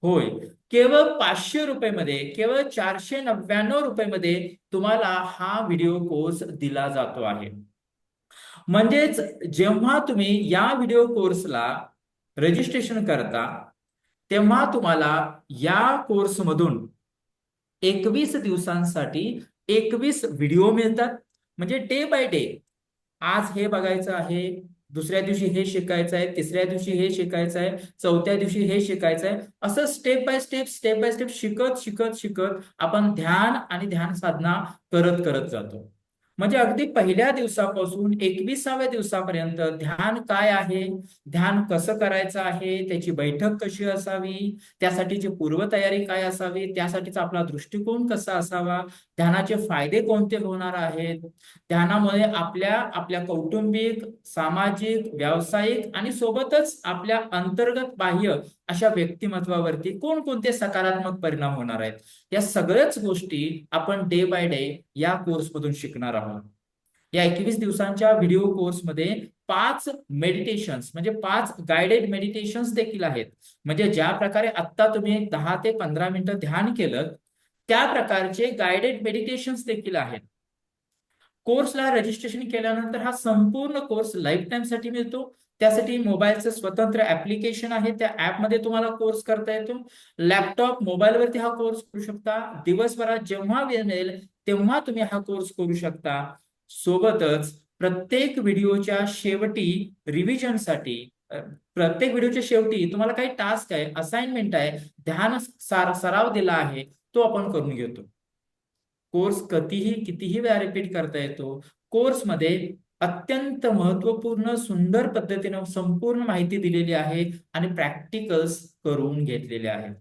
होय, केवळ 500 रुपये मध्ये, केवळ 499 रुपये मध्ये तुम्हाला हा व्हिडिओ कोर्स दिला जातो आहे. म्हणजेच जेव्हा तुम्ही या व्हिडिओ कोर्सला रजिस्ट्रेशन करता तेव्हा तुम्हाला या कोर्समधून 21 दिवसांसाठी 21 व्हिडिओ मिळतात. म्हणजे डे बाय डे, आज हे बघायचं आहे, दुसऱ्या दिवशी हे शिकायचं आहे, तिसऱ्या दिवशी हे शिकायचं आहे, चौथ्या दिवशी हे शिकायचं आहे, असं स्टेप बाय स्टेप शिकत शिकत शिकत आपण ध्यान आणि ध्यान साधना करत करत जातो. म्हणजे अगदी पहिल्या दिवसापासून 21व्या दिवसापर्यंत ध्यान काय आहे, ध्यान कसं करायचं आहे, त्याची बैठक कशी असावी, त्यासाठीची पूर्वतयारी काय असावी, त्यासाठीचा आपला दृष्टिकोन कसा असावा, ध्यानाचे फायदे कोणते होणार आहेत, ध्यानामुळे आपल्या कौटुंबिक, सामाजिक, व्यावसायिक आणि सोबतच आपल्या अंतर्गत बाह्य अशा व्यक्तिमत्वावरती कोणकोणते सकारात्मक परिणाम होणार आहेत, या सगळ्याच गोष्टी आपण डे बाय डे या कोर्समधून शिकणार आहोत. या 21 दिवसांच्या व्हिडिओ कोर्समध्ये 5 मेडिटेशन्स म्हणजे 5 गायडेड मेडिटेशन्स देखील आहेत. म्हणजे ज्या प्रकारे आता तुम्ही 10 ते 15 मिनिटं ध्यान केलं, त्या प्रकारचे गायडेड मेडिटेशन्स देखील आहेत. कोर्सला रजिस्ट्रेशन केल्यानंतर हा संपूर्ण कोर्स लाईफ टाईम साठी मिळतो. त्यासाठी मोबाईलचं स्वतंत्र ऍप्लिकेशन आहे, त्या ऍपमध्ये तुम्हाला कोर्स करता येतो. लॅपटॉप, मोबाईलवरती हा कोर्स करू शकता. दिवसभरात जेव्हा वेळ मिळेल तेव्हा तुम्ही हा कोर्स करू शकता. सोबतच प्रत्येक व्हिडिओच्या शेवटी रिव्हिजनसाठी, प्रत्येक व्हिडिओच्या शेवटी तुम्हाला काही टास्क आहे, असाइनमेंट आहे, ध्यान सराव दिला आहे, तो आपण करून घेतो. कोर्स कधीही कितीही वेळा रिपीट करता येतो. कोर्समध्ये अत्यंत महत्वपूर्ण सुंदर पद्धतीने संपूर्ण माहिती दिलेली आहे आणि प्रॅक्टिकल्स करून घेतलेले आहेत.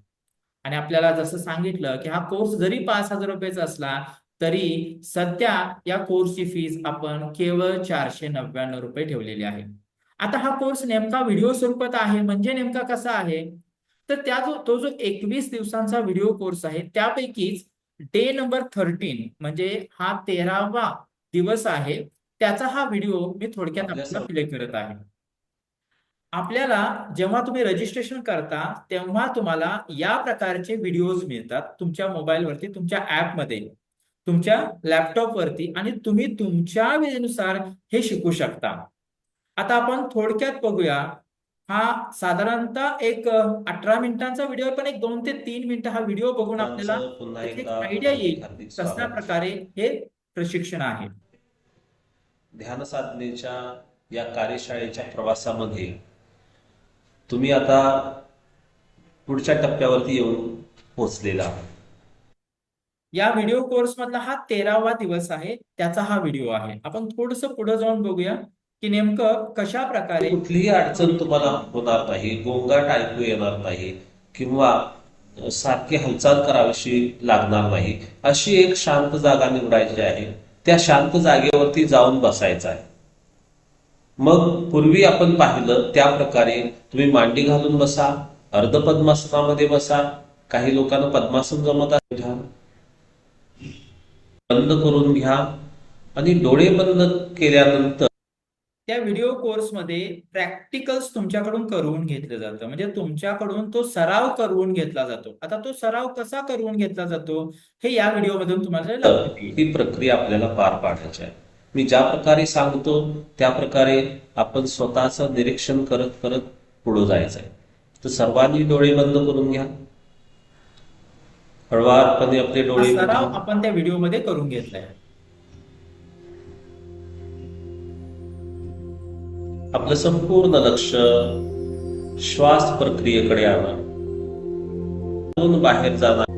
आणि आपल्याला जसं सांगितलं की हा कोर्स जरी 5,000 रुपयाचा असला तरी सध्या या कोर्सची फीज आपण केवळ 499 रुपये ठेवलेली आहे. आता हा कोर्स नेमका व्हिडिओ स्वरूपात आहे म्हणजे नेमका कसा आहे, तर तो जो 21 दिवसांचा व्हिडिओ कोर्स आहे त्यापैकीच डे नंबर 13 म्हणजे हा 13वा दिवस आहे, त्याचा हा व्हिडिओ मी थोडक्यात आपल्या आपल्याला सर्व प्ले करत आहे. आपल्याला जेव्हा तुम्ही रजिस्ट्रेशन करता तेव्हा तुम्हाला या प्रकारचे व्हिडिओज मिळतात तुमच्या मोबाईलवरती, तुमच्या ऍपमध्ये, तुमच्या लॅपटॉपवरती, आणि तुम्ही तुमच्या वेळेनुसार हे शिकू शकता. आता आपण थोडक्यात बघूया. हा साधारणतः एक 18 मिनिटांचा व्हिडिओ आहे, पण एक 2 ते 3 मिनिटं हा व्हिडिओ बघून आपल्याला मित्रांचं पुन्हा त्याची एक एकदा आयडिया हार्दिक येईल हार्दिक कशा स्वागत. प्रकारे हे प्रशिक्षण आहे. ध्यान साधनेच्या या कार्यशाळेच्या प्रवासामध्ये तुम्ही आता पुढच्या टप्प्यावरती येऊन पोहोचलेला आहात. या व्हिडिओ कोर्स मधला हा 13वा दिवस आहे, त्याचा हा व्हिडिओ आहे. आपण थोडस पुढे जाऊन बघूया की नेमकं कशा प्रकारे कुठलीही अडचण तुम्हाला होणार नाही, गोंगाट ऐकू येणार नाही किंवा सारखी हालचाल करावीशी लागणार नाही. अशी एक शांत जागा निवडायची आहे. त्या शांत जागेवरती जाऊन बसायचं आहे. मग पूर्वी आपण पाहिलं त्या प्रकारे तुम्ही मांडी घालून बसा, अर्ध पद्मासनामध्ये बसा. काही लोकांना पद्मासन जमत आहे, बंद करून घ्या आणि डोळे बंद केल्यानंतर त्या व्हिडिओ कोर्समध्ये प्रॅक्टिकल्स तुमच्याकडून करून घेतलं जातं, म्हणजे तुमच्याकडून तो सराव करून घेतला जातो. आता तो सराव कसा करून घेतला जातो हे या व्हिडिओमधून तुम्हाला लक्षात येईल. ही प्रक्रिया आपल्याला पार पाडायची आहे. मी ज्या प्रकारे सांगतो त्या प्रकारे आपण स्वतःचं निरीक्षण करत करत पुढे जायचं आहे. तर सर्वांनी डोळे बंद करून घ्या. हळवारपणे आपले हा डोळे सराव मिटून आपण त्या व्हिडिओमध्ये करून घेतलाय. आपलं संपूर्ण लक्ष श्वास प्रक्रियेकडे आणा. बाहेर जाणार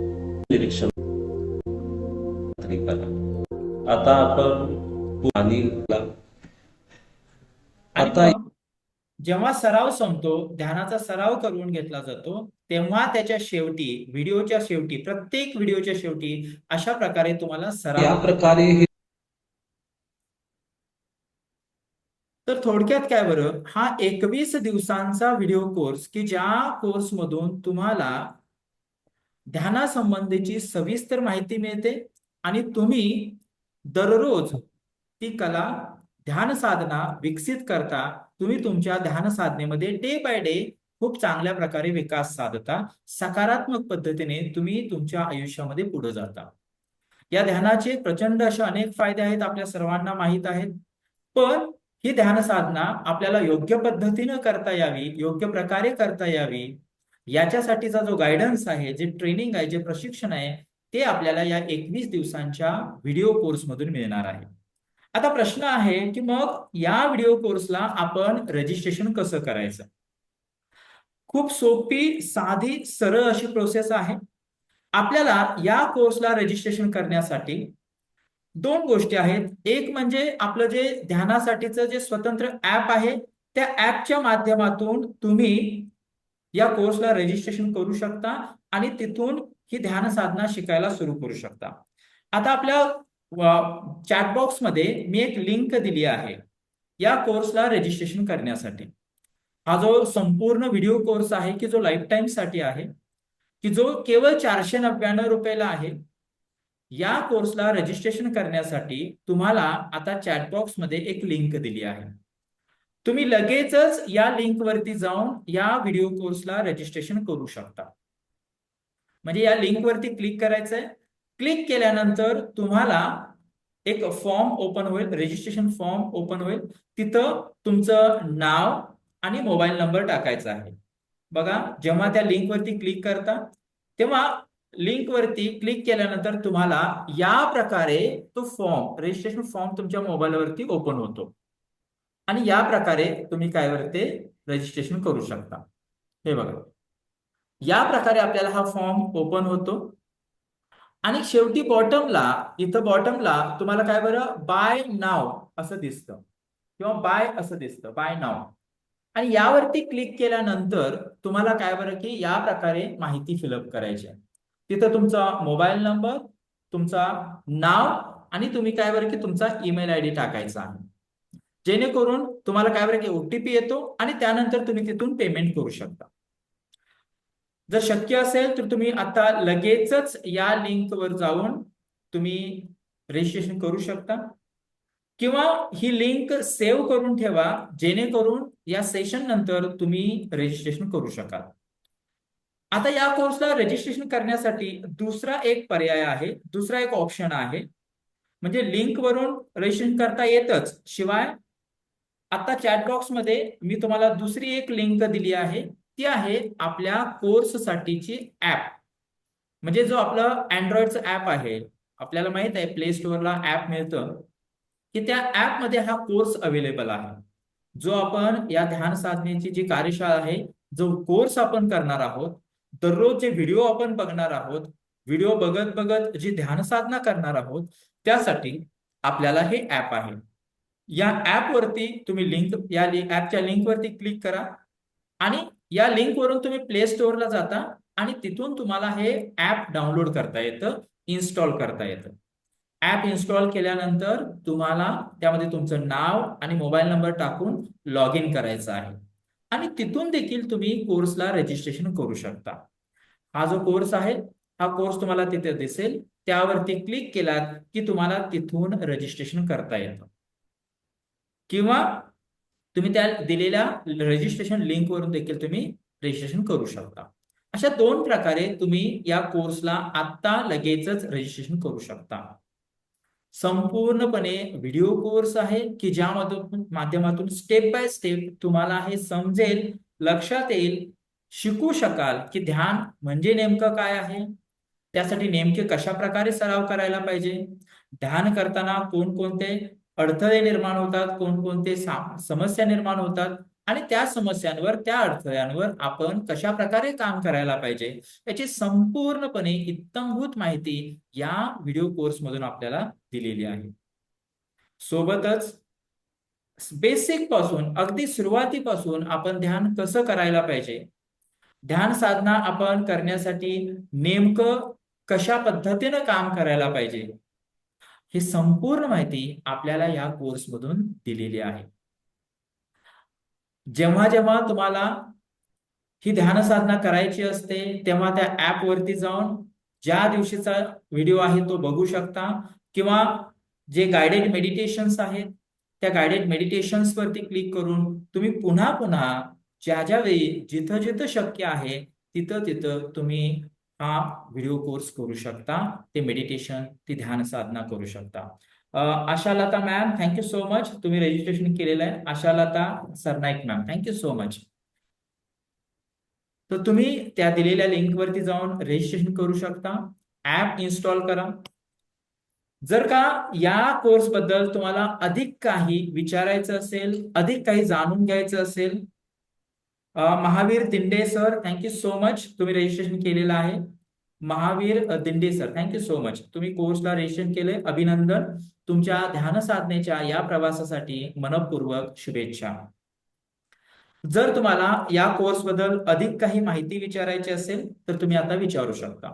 निरीक्षण करा. आता आपण पाणी आता आणि मग जेव्हा सराव संपतो, ध्यानाचा सराव करून घेतला जातो, तेव्हा त्याच्या शेवटी, व्हिडिओच्या शेवटी, प्रत्येक व्हिडिओच्या शेवटी अशा प्रकारे तुम्हाला या सराव. प्रकारे हे तर थोडक्यात काय बरं, हा 21 दिवसांचा व्हिडिओ कोर्स की ज्या कोर्समधून तुम्हाला ध्यानासंबंधीची सविस्तर माहिती मिळते आणि तुम्ही दररोज ती कला, ध्यान साधना विकसित करता. तुम्ही तुमच्या ध्यान साधनेमध्ये डे बाय डे खूप चांगल्या प्रकारे विकास साधता. सकारात्मक पद्धतीने तुम्ही तुमच्या आयुष्यामध्ये पुढे जाता. या ध्यानाचे प्रचंड असे अनेक फायदे आहेत, आपल्या सर्वांना माहीत आहेत. पण ही ध्यान साधना आपल्याला योग्य पद्धतीनं करता यावी, योग्य प्रकारे करता यावी, याच्यासाठीचा जो गायडन्स आहे, जे ट्रेनिंग आहे, जे प्रशिक्षण आहे, ते आपल्याला या 21 दिवसांच्या व्हिडिओ कोर्समधून मिळणार आहे. आता प्रश्न आहे की मग या व्हिडिओ कोर्सला आपण रजिस्ट्रेशन कसं करायचं? खूप सोपी, साधी, सरळ अशी प्रोसेस आहे. आपल्याला या कोर्सला रजिस्ट्रेशन करण्यासाठी 2 गोष्टी आहेत. एक म्हणजे आपलं जे ध्यानासाठीचं जे स्वतंत्र ऍप आहे, त्या ऍपच्या माध्यमातून तुम्ही या कोर्सला रजिस्ट्रेशन करू शकता आणि तिथून ही ध्यान साधना शिकायला सुरू करू शकता. आता आपल्या चॅट बॉक्समध्ये मी एक लिंक दिली आहे या कोर्सला रजिस्ट्रेशन करण्यासाठी. हा जो संपूर्ण व्हिडिओ कोर्स आहे की जो लाईफ टाईम साठी आहे, की जो केवळ 499 रुपयाला आहे. या कोर्सला रजिस्ट्रेशन करण्यासाठी तुम्हाला आता चॅट बॉक्समध्ये एक लिंक दिली आहे. तुम्ही लगेचच या लिंक वरती जाऊन या व्हिडिओ कोर्सला रजिस्ट्रेशन करू शकता. म्हणजे या लिंक वरती क्लिक करायचंय. क्लिक केल्यानंतर तुम्हाला एक फॉर्म ओपन होईल, रजिस्ट्रेशन फॉर्म ओपन होईल. तिथं तुमचं नाव आणि मोबाईल नंबर टाकायचा आहे. बघा, जेव्हा त्या लिंक वरती क्लिक करता तेव्हा लिंक वरती क्लिक केल्यानंतर तुम्हाला या प्रकारे तो फॉर्म, रजिस्ट्रेशन फॉर्म तुमच्या मोबाईलवरती ओपन होतो आणि या प्रकारे तुम्ही काय वरते रजिस्ट्रेशन करू शकता. हे बघा, या प्रकारे आपल्याला हा फॉर्म ओपन होतो आणि शेवटी बॉटमला, इथं बॉटमला तुम्हाला काय बरं, बाय नाव असं दिसतं किंवा बाय असं दिसतं, बाय नाव. आणि यावरती क्लिक केल्यानंतर तुम्हाला काय बरं की या प्रकारे माहिती फिलअप करायची आहे. तिथं तुमचा मोबाईल नंबर, तुमचा नाव आणि तुम्ही काय बरं की तुमचा ईमेल आयडी टाकायचा आहे. जेणेकरून तुम्हाला काय बरं की ओटीपी येतो आणि त्यानंतर तुम्ही तिथून पेमेंट करू शकता. जर शक्य असेल तर तुम्ही आता लगेचच या लिंकवर जाऊन तुम्ही रजिस्ट्रेशन करू शकता, किंवा ही लिंक सेव्ह करून ठेवा जेणेकरून या सेशन नंतर तुम्ही रजिस्ट्रेशन करू शकाल. आता या कोर्सला रजिस्ट्रेशन करण्यासाठी दुसरा एक पर्याय आहे, दुसरा एक ऑप्शन आहे. म्हणजे लिंक वरून रजिस्ट्रेशन करता येतच, शिवाय आता चॅट मध्ये मी तुम्हाला दुसरी एक लिंक दिली आहे, ती आहे आपल्या कोर्स साठीची ऍप. म्हणजे जो आपलं अँड्रॉइडचं ऍप आहे, आपल्याला माहित आहे प्ले स्टोअरला ऍप मिळतं, की त्या ऍप मध्ये हा कोर्स अवेलेबल आहे. जो आपण या ध्यान साधनेची जी कार्यशाळा आहे, जो कोर्स आपण करणार आहोत, दररोज जे व्हिडिओ आपण बघणार आहोत, व्हिडिओ बघत बघत जी ध्यान साधना करणार आहोत, त्यासाठी आपल्याला हे ऍप आहे. या ऍप वरती तुम्ही या ऍपच्या लिंक वरती क्लिक करा आणि या लिंक वरून तुम्ही प्ले स्टोअरला जाता आणि तिथून तुम्हाला हे ऍप डाउनलोड करता येतं, इन्स्टॉल करता येतं. ऍप इन्स्टॉल केल्यानंतर तुम्हाला त्यामध्ये तुमचं नाव आणि मोबाईल नंबर टाकून लॉग इन करायचं आहे आणि तिथून देखील तुम्ही कोर्सला रजिस्ट्रेशन करू शकता. हा जो कोर्स आहे, हा कोर्स तुम्हाला तिथे दिसेल, त्यावरती क्लिक केलात की तुम्हाला तिथून रजिस्ट्रेशन करता येतं, किंवा तुम्ही त्या दिलेल्या रजिस्ट्रेशन लिंक वरून देखील तुम्ही रजिस्ट्रेशन करू शकता. अशा दोन प्रकारे तुम्ही या कोर्सला आता लगेचच रजिस्ट्रेशन करू शकता. संपूर्णपणे व्हिडिओ कोर्स आहे की ज्यामधून माध्यमातून स्टेप बाय स्टेप तुम्हाला हे समजेल, लक्षात येईल, शिकू शकाल की ध्यान म्हणजे नेमकं काय आहे, त्यासाठी नेमके कशा प्रकारे सराव करायला पाहिजे, ध्यान करताना कोणकोणते अडथळे निर्माण होतात, कोणकोणते समस्या निर्माण होतात आणि त्या समस्यांवर, त्या अडथळ्यांवर आपण कशा प्रकारे काम करायला पाहिजे, याची संपूर्णपणे इत्थंभूत माहिती या व्हिडिओ कोर्स मधून आपल्याला दिलेली आहे. सोबतच बेसिक पासून, अगदी सुरुवातीपासून आपण ध्यान कसं करायला पाहिजे, ध्यान साधना आपण करण्यासाठी नेमकं कशा पद्धतीनं काम करायला पाहिजे, ही संपूर्ण माहिती आपल्याला या कोर्स मधून दिलेली आहे. जेव्हा जेव्हा तुम्हाला ही ध्यान साधना करायची असते, तेव्हा त्या ऍप वरती जाऊन ज्या दिवशीचा व्हिडिओ आहे तो बघू शकता, किंवा जे गायडेड मेडिटेशन्स आहेत त्या गायडेड मेडिटेशन्स वरती क्लिक करून तुम्ही पुन्हा पुन्हा ज्या ज्या वेळी जिथं जिथं शक्य आहे तिथं तिथं तुम्ही हा व्हिडिओ कोर्स करू शकता, ते मेडिटेशन, ती ध्यान साधना करू शकता. Ashalata ma'am, thank you so much, तुम्ही रजिस्ट्रेशन केलेलं आहे. Ashalata Sarnaik ma'am, thank you so much. तर तुम्ही त्या दिलेल्या लिंक वरती जाऊन रजिस्ट्रेशन करू शकता, ऍप इन्स्टॉल करा. जर का या कोर्स बद्दल तुम्हाला अधिक काही विचारायचं असेल, अधिक काही जाणून घ्यायचं असेल, Mahavir Dinde sir, thank you so much, तुम्ही रजिस्ट्रेशन केलेलं आहे. Mahavir Dinde sir, thank you so much, तुम्ही कोर्सला रजिस्ट्रेशन केले, अभिनंदन. तुमच्या ध्यान साधनेच्या या प्रवासासाठी मनपूर्वक शुभेच्छा. जर तुम्हाला या कोर्स बद्दल अधिक काही माहिती विचारायची असेल तर तुम्ही आता विचारू शकता.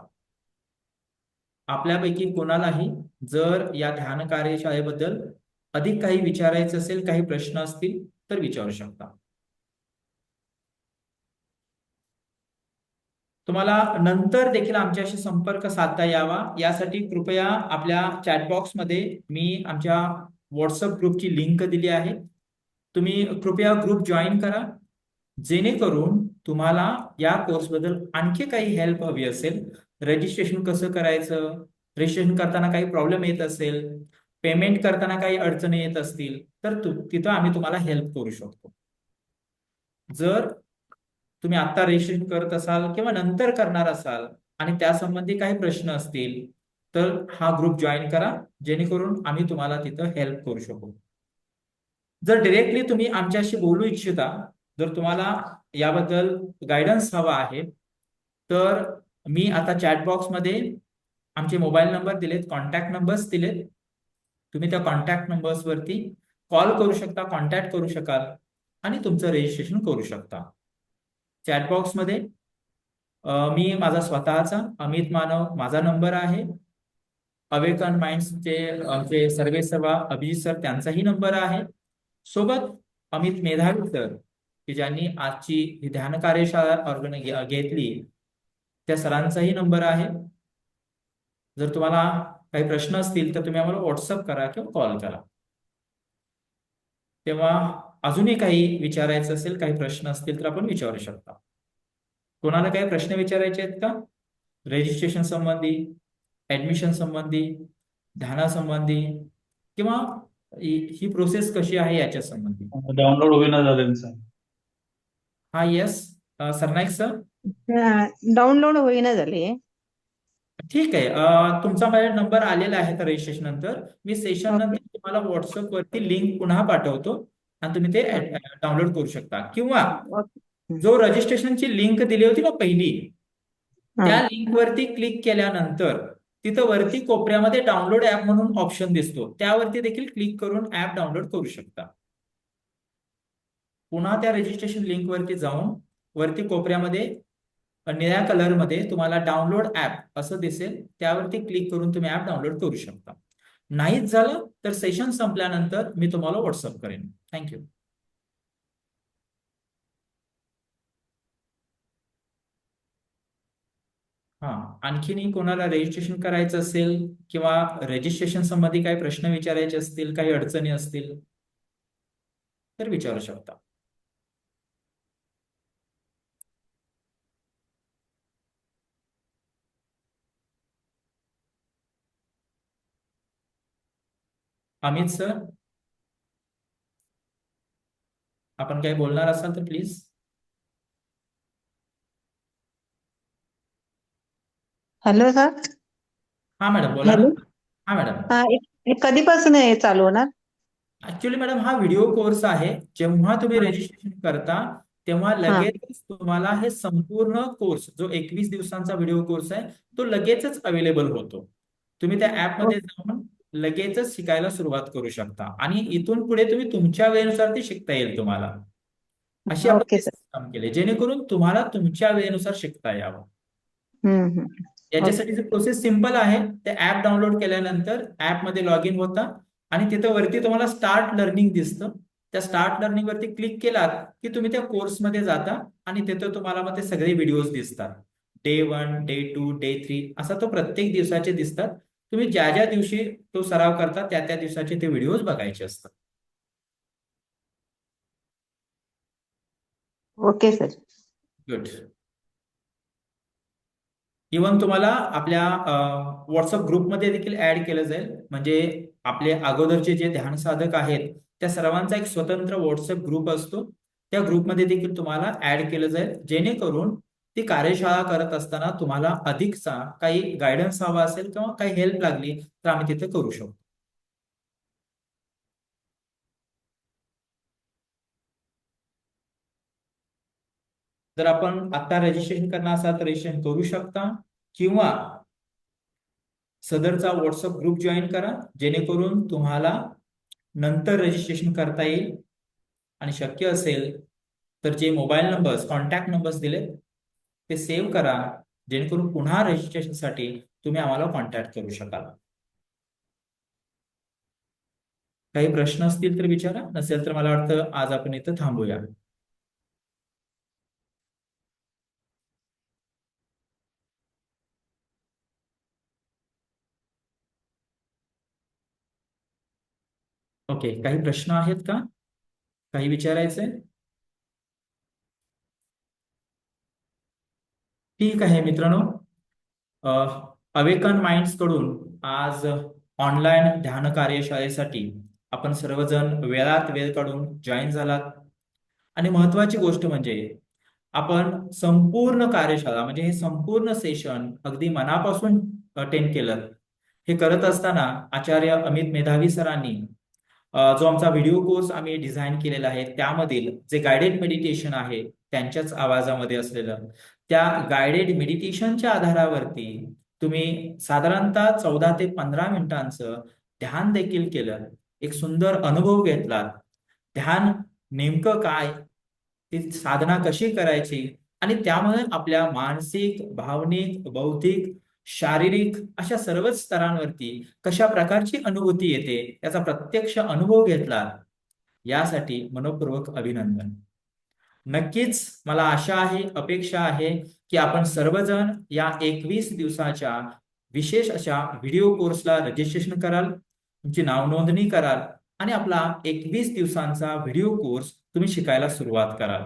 आपल्यापैकी कोणालाही जर या ध्यान कार्यशाळेबद्दल अधिक काही विचारायचं असेल, काही प्रश्न असतील तर विचारू शकता. तुम्हाला नंतर देखील आमच्याशी संपर्क साधता यावा यासाठी कृपया आपल्या चॅट बॉक्समध्ये मी आमच्या व्हॉट्सअप ग्रुपची लिंक दिली आहे. तुम्ही कृपया ग्रुप जॉईन करा, जेणेकरून तुम्हाला या कोर्सबद्दल आणखी काही हेल्प हवी असेल, रजिस्ट्रेशन कसं करायचं, रजिस्ट्रेशन करताना काही प्रॉब्लेम येत असेल, पेमेंट करताना काही अडचणी येत असतील तर तिथं आम्ही तुम्हाला हेल्प करू शकतो. जर तुम्ही आता रजिस्ट्रेशन करत असाल किंवा नंतर करणार असाल आणि त्यासंबंधी काही प्रश्न असतील तर हा ग्रुप जॉईन करा, जेणेकरून आम्ही तुम्हाला तिथं हेल्प करू शकू. जर डिरेक्टली तुम्ही आमच्याशी बोलू इच्छिता, जर तुम्हाला याबद्दल गायडन्स हवा आहे, तर मी आता चॅट बॉक्समध्ये आमचे मोबाईल नंबर दिलेत, कॉन्टॅक्ट नंबर्स दिलेत. तुम्ही त्या कॉन्टॅक्ट नंबर्स वरती कॉल करू शकता, कॉन्टॅक्ट करू शकाल आणि तुमचं रजिस्ट्रेशन करू शकता. चॅट बॉक्समध्ये मी माझा स्वतःचा अमित मानव माझा नंबर आहे, अवेकन माइंड्सचे आमचे सर्वेसर्वा अभिजित सर त्यांचाही नंबर आहे, सोबत अमित मेधावी सर की ज्यांनी आजची ही ध्यान कार्यशाळा घेतली त्या सरांचाही नंबर आहे. जर तुम्हाला काही प्रश्न असतील तर तुम्ही आम्हाला व्हॉट्सअप करा किंवा कॉल करा. तेव्हा अजूनही काही विचारायचं असेल, काही प्रश्न असतील तर आपण विचारू शकता. कोणाला काही प्रश्न विचारायचे आहेत का? रजिस्ट्रेशन संबंधी, ऍडमिशन संबंधी, ध्यानासंबंधी, किंवा ही प्रोसेस कशी आहे याच्या संबंधी? डाउनलोड होईना झालं त्यांचं. हा, येस सरनाईक सर. डाउनलोड होईना झाली. ठीक आहे. तुमचा माझा नंबर आलेला आहे तर रजिस्ट्रेशन नंतर मी सेशन नंतर तुम्हाला व्हॉट्सअप वरती लिंक पुन्हा पाठवतो आणि तुम्ही ते डाउनलोड करू शकता. किंवा जो रजिस्ट्रेशनची लिंक दिली होती ना पहिली, त्या लिंक वरती क्लिक केल्यानंतर तिथं वरती कोपऱ्यामध्ये डाउनलोड ऍप म्हणून ऑप्शन दिसतो, त्यावरती देखील क्लिक करून ऍप डाउनलोड करू शकता. पुन्हा त्या रजिस्ट्रेशन लिंक वरती जाऊन वरती कोपऱ्यामध्ये निळ्या कलर मध्ये तुम्हाला डाउनलोड ऍप असं दिसेल, त्यावरती क्लिक करून तुम्ही ऍप डाउनलोड करू शकता. नाहीच झालं तर सेशन संपल्यानंतर मी तुम्हाला व्हॉट्सअप करेन. थँक्यू. हा, आणखीनही कोणाला रजिस्ट्रेशन करायचं असेल किंवा रजिस्ट्रेशन संबंधी काही प्रश्न विचारायचे असतील, काही अडचणी असतील तर विचारू शकता. अमित सर, आपण काही बोलणार असाल तर प्लीज. Hello sir. हा मॅडम, बोला ना. हा मॅडम. कधीपासून हे चालू होणार? ऍक्च्युली मॅडम हा व्हिडिओ कोर्स आहे. जेव्हा तुम्ही रजिस्ट्रेशन करता तेव्हा लगेचच तुम्हाला हे संपूर्ण कोर्स, जो 21 दिवसांचा व्हिडिओ कोर्स आहे, तो लगेचच अवेलेबल होतो. तुम्ही त्या ऍप मध्ये जाऊन लगेचच शिकायला सुरुवात करू शकता आणि इथून पुढे तुम्ही तुमच्या वेळेनुसार ते शिकता येईल तुम्हाला. अशी आपण ओके सर. काम केले जेणेकरून तुम्हाला तुमच्या वेळेनुसार शिकता यावं. याच्यासाठीची प्रोसेस सिंपल आहे. ते ऍप डाउनलोड केल्यानंतर ऍप मध्ये लॉग इन होता आणि तिथं वरती तुम्हाला स्टार्ट लर्निंग दिसतं. त्या स्टार्ट लर्निंग वरती क्लिक केलात की तुम्ही त्या कोर्समध्ये जाता आणि तिथं तुम्हाला मग ते सगळे व्हिडिओज दिसतात. डे 1, डे 2, डे 3 असा तो प्रत्येक दिवसाचे दिसतात. तुम्ही ज्या ज्या दिवशी तो सराव करता त्या त्या दिवसाचे ते व्हिडिओज बघायचे असतात. Okay sir. गुड. इव्हन तुम्हाला आपल्या व्हॉट्सअप ग्रुपमध्ये देखील ऍड केलं जाईल. म्हणजे आपले अगोदरचे जे ध्यान साधक आहेत त्या सर्वांचा एक स्वतंत्र व्हॉट्सअप ग्रुप असतो. त्या ग्रुपमध्ये देखील तुम्हाला ऍड केलं जाईल, जेणेकरून ती कार्यशाळा करत असताना तुम्हाला अधिकचा काही गायडन्स हवा असेल किंवा काही हेल्प लागली तर आम्ही तिथे करू शकतो. जर आपण आता रजिस्ट्रेशन करणार असाल तर रजिस्ट्रेशन करू शकता किंवा सदरचा व्हॉट्सअप ग्रुप जॉईन करा, जेणेकरून तुम्हाला नंतर रजिस्ट्रेशन करता येईल. आणि शक्य असेल तर जे मोबाईल नंबर्स, कॉन्टॅक्ट नंबर्स दिले ते सेव्ह करा, जेणेकरून पुन्हा रजिस्ट्रेशनसाठी तुम्ही आम्हाला कॉन्टॅक्ट करू शकाल. काही प्रश्न असतील तर विचारा, नसेल तर मला वाटतं आज आपण इथं थांबूया. ओके, काही प्रश्न आहेत का? काही विचारायचंय? ठीक आहे मित्रांनो, अवेकन माइंड्स कडून आज ऑनलाईन ध्यान कार्यशाळेसाठी आपण सर्वजण वेळात वेळ काढून जॉईन झालात. आणि महत्वाची गोष्ट म्हणजे आपण संपूर्ण कार्यशाळा म्हणजे हे संपूर्ण सेशन अगदी मनापासून अटेंड केलं. हे करत असताना आचार्य अमित मेधावी सरांनी जो आमचा व्हिडिओ कोर्स आम्ही डिझाईन केलेला आहे त्यामधील जे गायडेड मेडिटेशन आहे त्यांच्याच आवाजामध्ये असलेलं, त्या गायडेड मेडिटेशनच्या आधारावरती तुम्ही साधारणतः 14 ते 15 मिनिटांचं ध्यान देखील केलं. एक सुंदर अनुभव घेतला. ध्यान नेमकं काय, ती साधना कशी करायची आणि त्यामुळे आपल्या मानसिक, भावनिक, बौद्धिक, शारीरिक अशा सर्वच स्तरांवरती कशा प्रकारची अनुभूती येते याचा प्रत्यक्ष अनुभव घेतला. यासाठी मनपूर्वक अभिनंदन. नक्कीच मला आशा आहे, अपेक्षा आहे की आपण सर्वजण या 21 दिवसाच्या विशेष अशा व्हिडिओ कोर्सला रजिस्ट्रेशन कराल, तुमची नाव नोंदणी कराल आणि आपला 21 दिवसांचा व्हिडिओ कोर्स तुम्ही शिकायला सुरुवात कराल,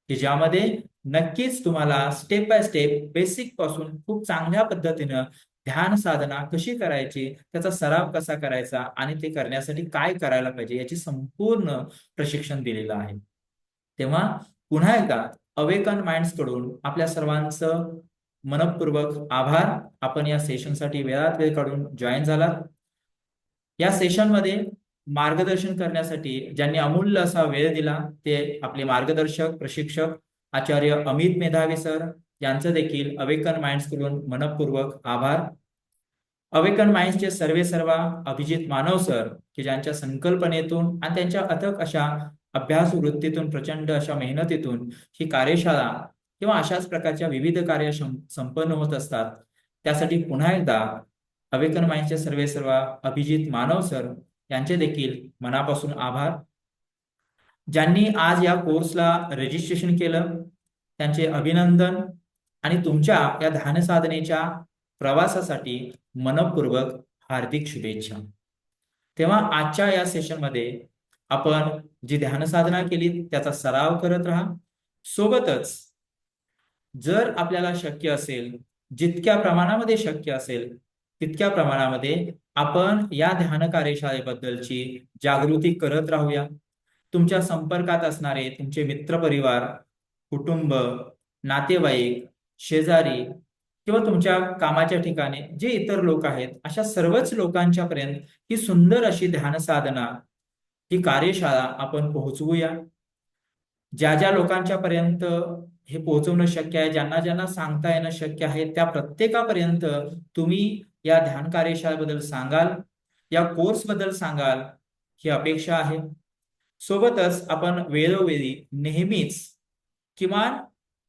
की ज्यामध्ये नक्कीच तुम्हाला स्टेप बाय स्टेप बेसिक पासून खूप चांगल्या पद्धतीनं ध्यान साधना कशी करायची, त्याचा सराव कसा करायचा आणि ते करण्यासाठी काय करायला पाहिजे याची संपूर्ण प्रशिक्षण दिलेलं आहे. तेव्हा पुन्हा एकदा अवेकन माइंड्स कडून आपल्या सर्वांचं मनपूर्वक आभार. आपण या सेशनसाठी वेळात वेळ काढून जॉईन झालात. या सेशनमध्ये मार्गदर्शन करण्यासाठी ज्यांनी अमूल्य असा वेळ दिला ते आपले मार्गदर्शक प्रशिक्षक आचार्य अमित मेधावी सर यांचं देखील अवेकन माइंड्स कडून मनपूर्वक आभार. अवेकन माइंड्सचे सर्वेसर्वा अभिजित मानव सर की ज्यांच्या संकल्पनेतून आणि त्यांच्या अथक अशा अभ्यास वृत्तीतून, प्रचंड अशा मेहनतीतून ही कार्यशाळा किंवा अशाच प्रकारच्या विविध कार्य संपन्न होत असतात. त्यासाठी पुन्हा एकदा अवेकन माइंडचे सर्वेसर्वा अभिजित मानव सर यांचे देखील मनापासून आभार. ज्यांनी आज या कोर्सला रजिस्ट्रेशन केलं त्यांचे अभिनंदन आणि तुमच्या या ध्यान साधनेच्या प्रवासासाठी मनपूर्वक हार्दिक शुभेच्छा. तेव्हा आजच्या या सेशनमध्ये आपण जी ध्यान साधना केली त्याचा सराव करत राहा. सोबतच जर आपल्याला शक्य असेल, जितक्या प्रमाणामध्ये शक्य असेल तितक्या प्रमाणामध्ये आपण या ध्यान कार्यशाळेबद्दलची जागृती करत राहूया. तुमच्या संपर्कात असणारे तुमचे मित्रपरिवार, कुटुंब, नातेवाईक, शेजारी किंवा तुमच्या कामाच्या ठिकाणी जे इतर लोक आहेत अशा सर्वच लोकांच्या पर्यंत ही सुंदर अशी ध्यान साधना, ही कार्यशाळा आपण पोहोचवूया. ज्या ज्या लोकांच्या पर्यंत हे पोहोचवणं शक्य आहे, ज्यांना ज्यांना सांगता येणं शक्य आहे, त्या प्रत्येकापर्यंत तुम्ही या ध्यान कार्यशाळेबद्दल सांगाल, या कोर्स बद्दल सांगाल, ही अपेक्षा आहे. सोबतच आपण वेळोवेळी नेहमीच किमान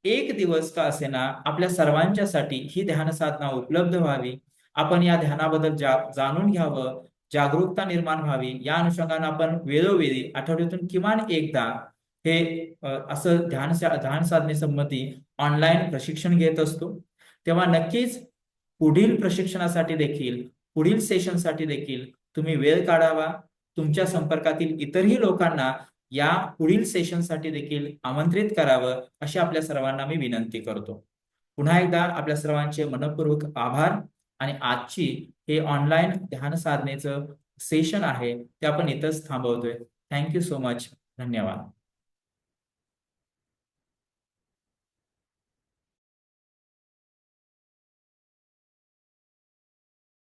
एक दिवस का असेना आपल्या सर्वांच्यासाठी ही ध्यान साधना उपलब्ध व्हावी, आपण या ध्यानाबद्दल जाणून घ्यावं, जागरूकता निर्माण व्हावी, या अनुषंगाने आपण वेळोवेळी आठवड्यातून किमान एकदा हे असं ध्यान साधनेसंबंधी ऑनलाईन प्रशिक्षण घेत असतो. तेव्हा नक्कीच पुढील प्रशिक्षणासाठी देखील, पुढील सेशनसाठी देखील तुम्ही वेळ काढावा. तुमच्या संपर्कातील इतरही लोकांना या पुढील सेशनसाठी देखील आमंत्रित करावं अशी आपल्या सर्वांना मी विनंती करतो. पुन्हा एकदा आपल्या सर्वांचे मनपूर्वक आभार. आणि आजची हे ऑनलाईन ध्यान साधनेचं सेशन आहे ते आपण इथंच थांबवतोय. Thank you so much. धन्यवाद.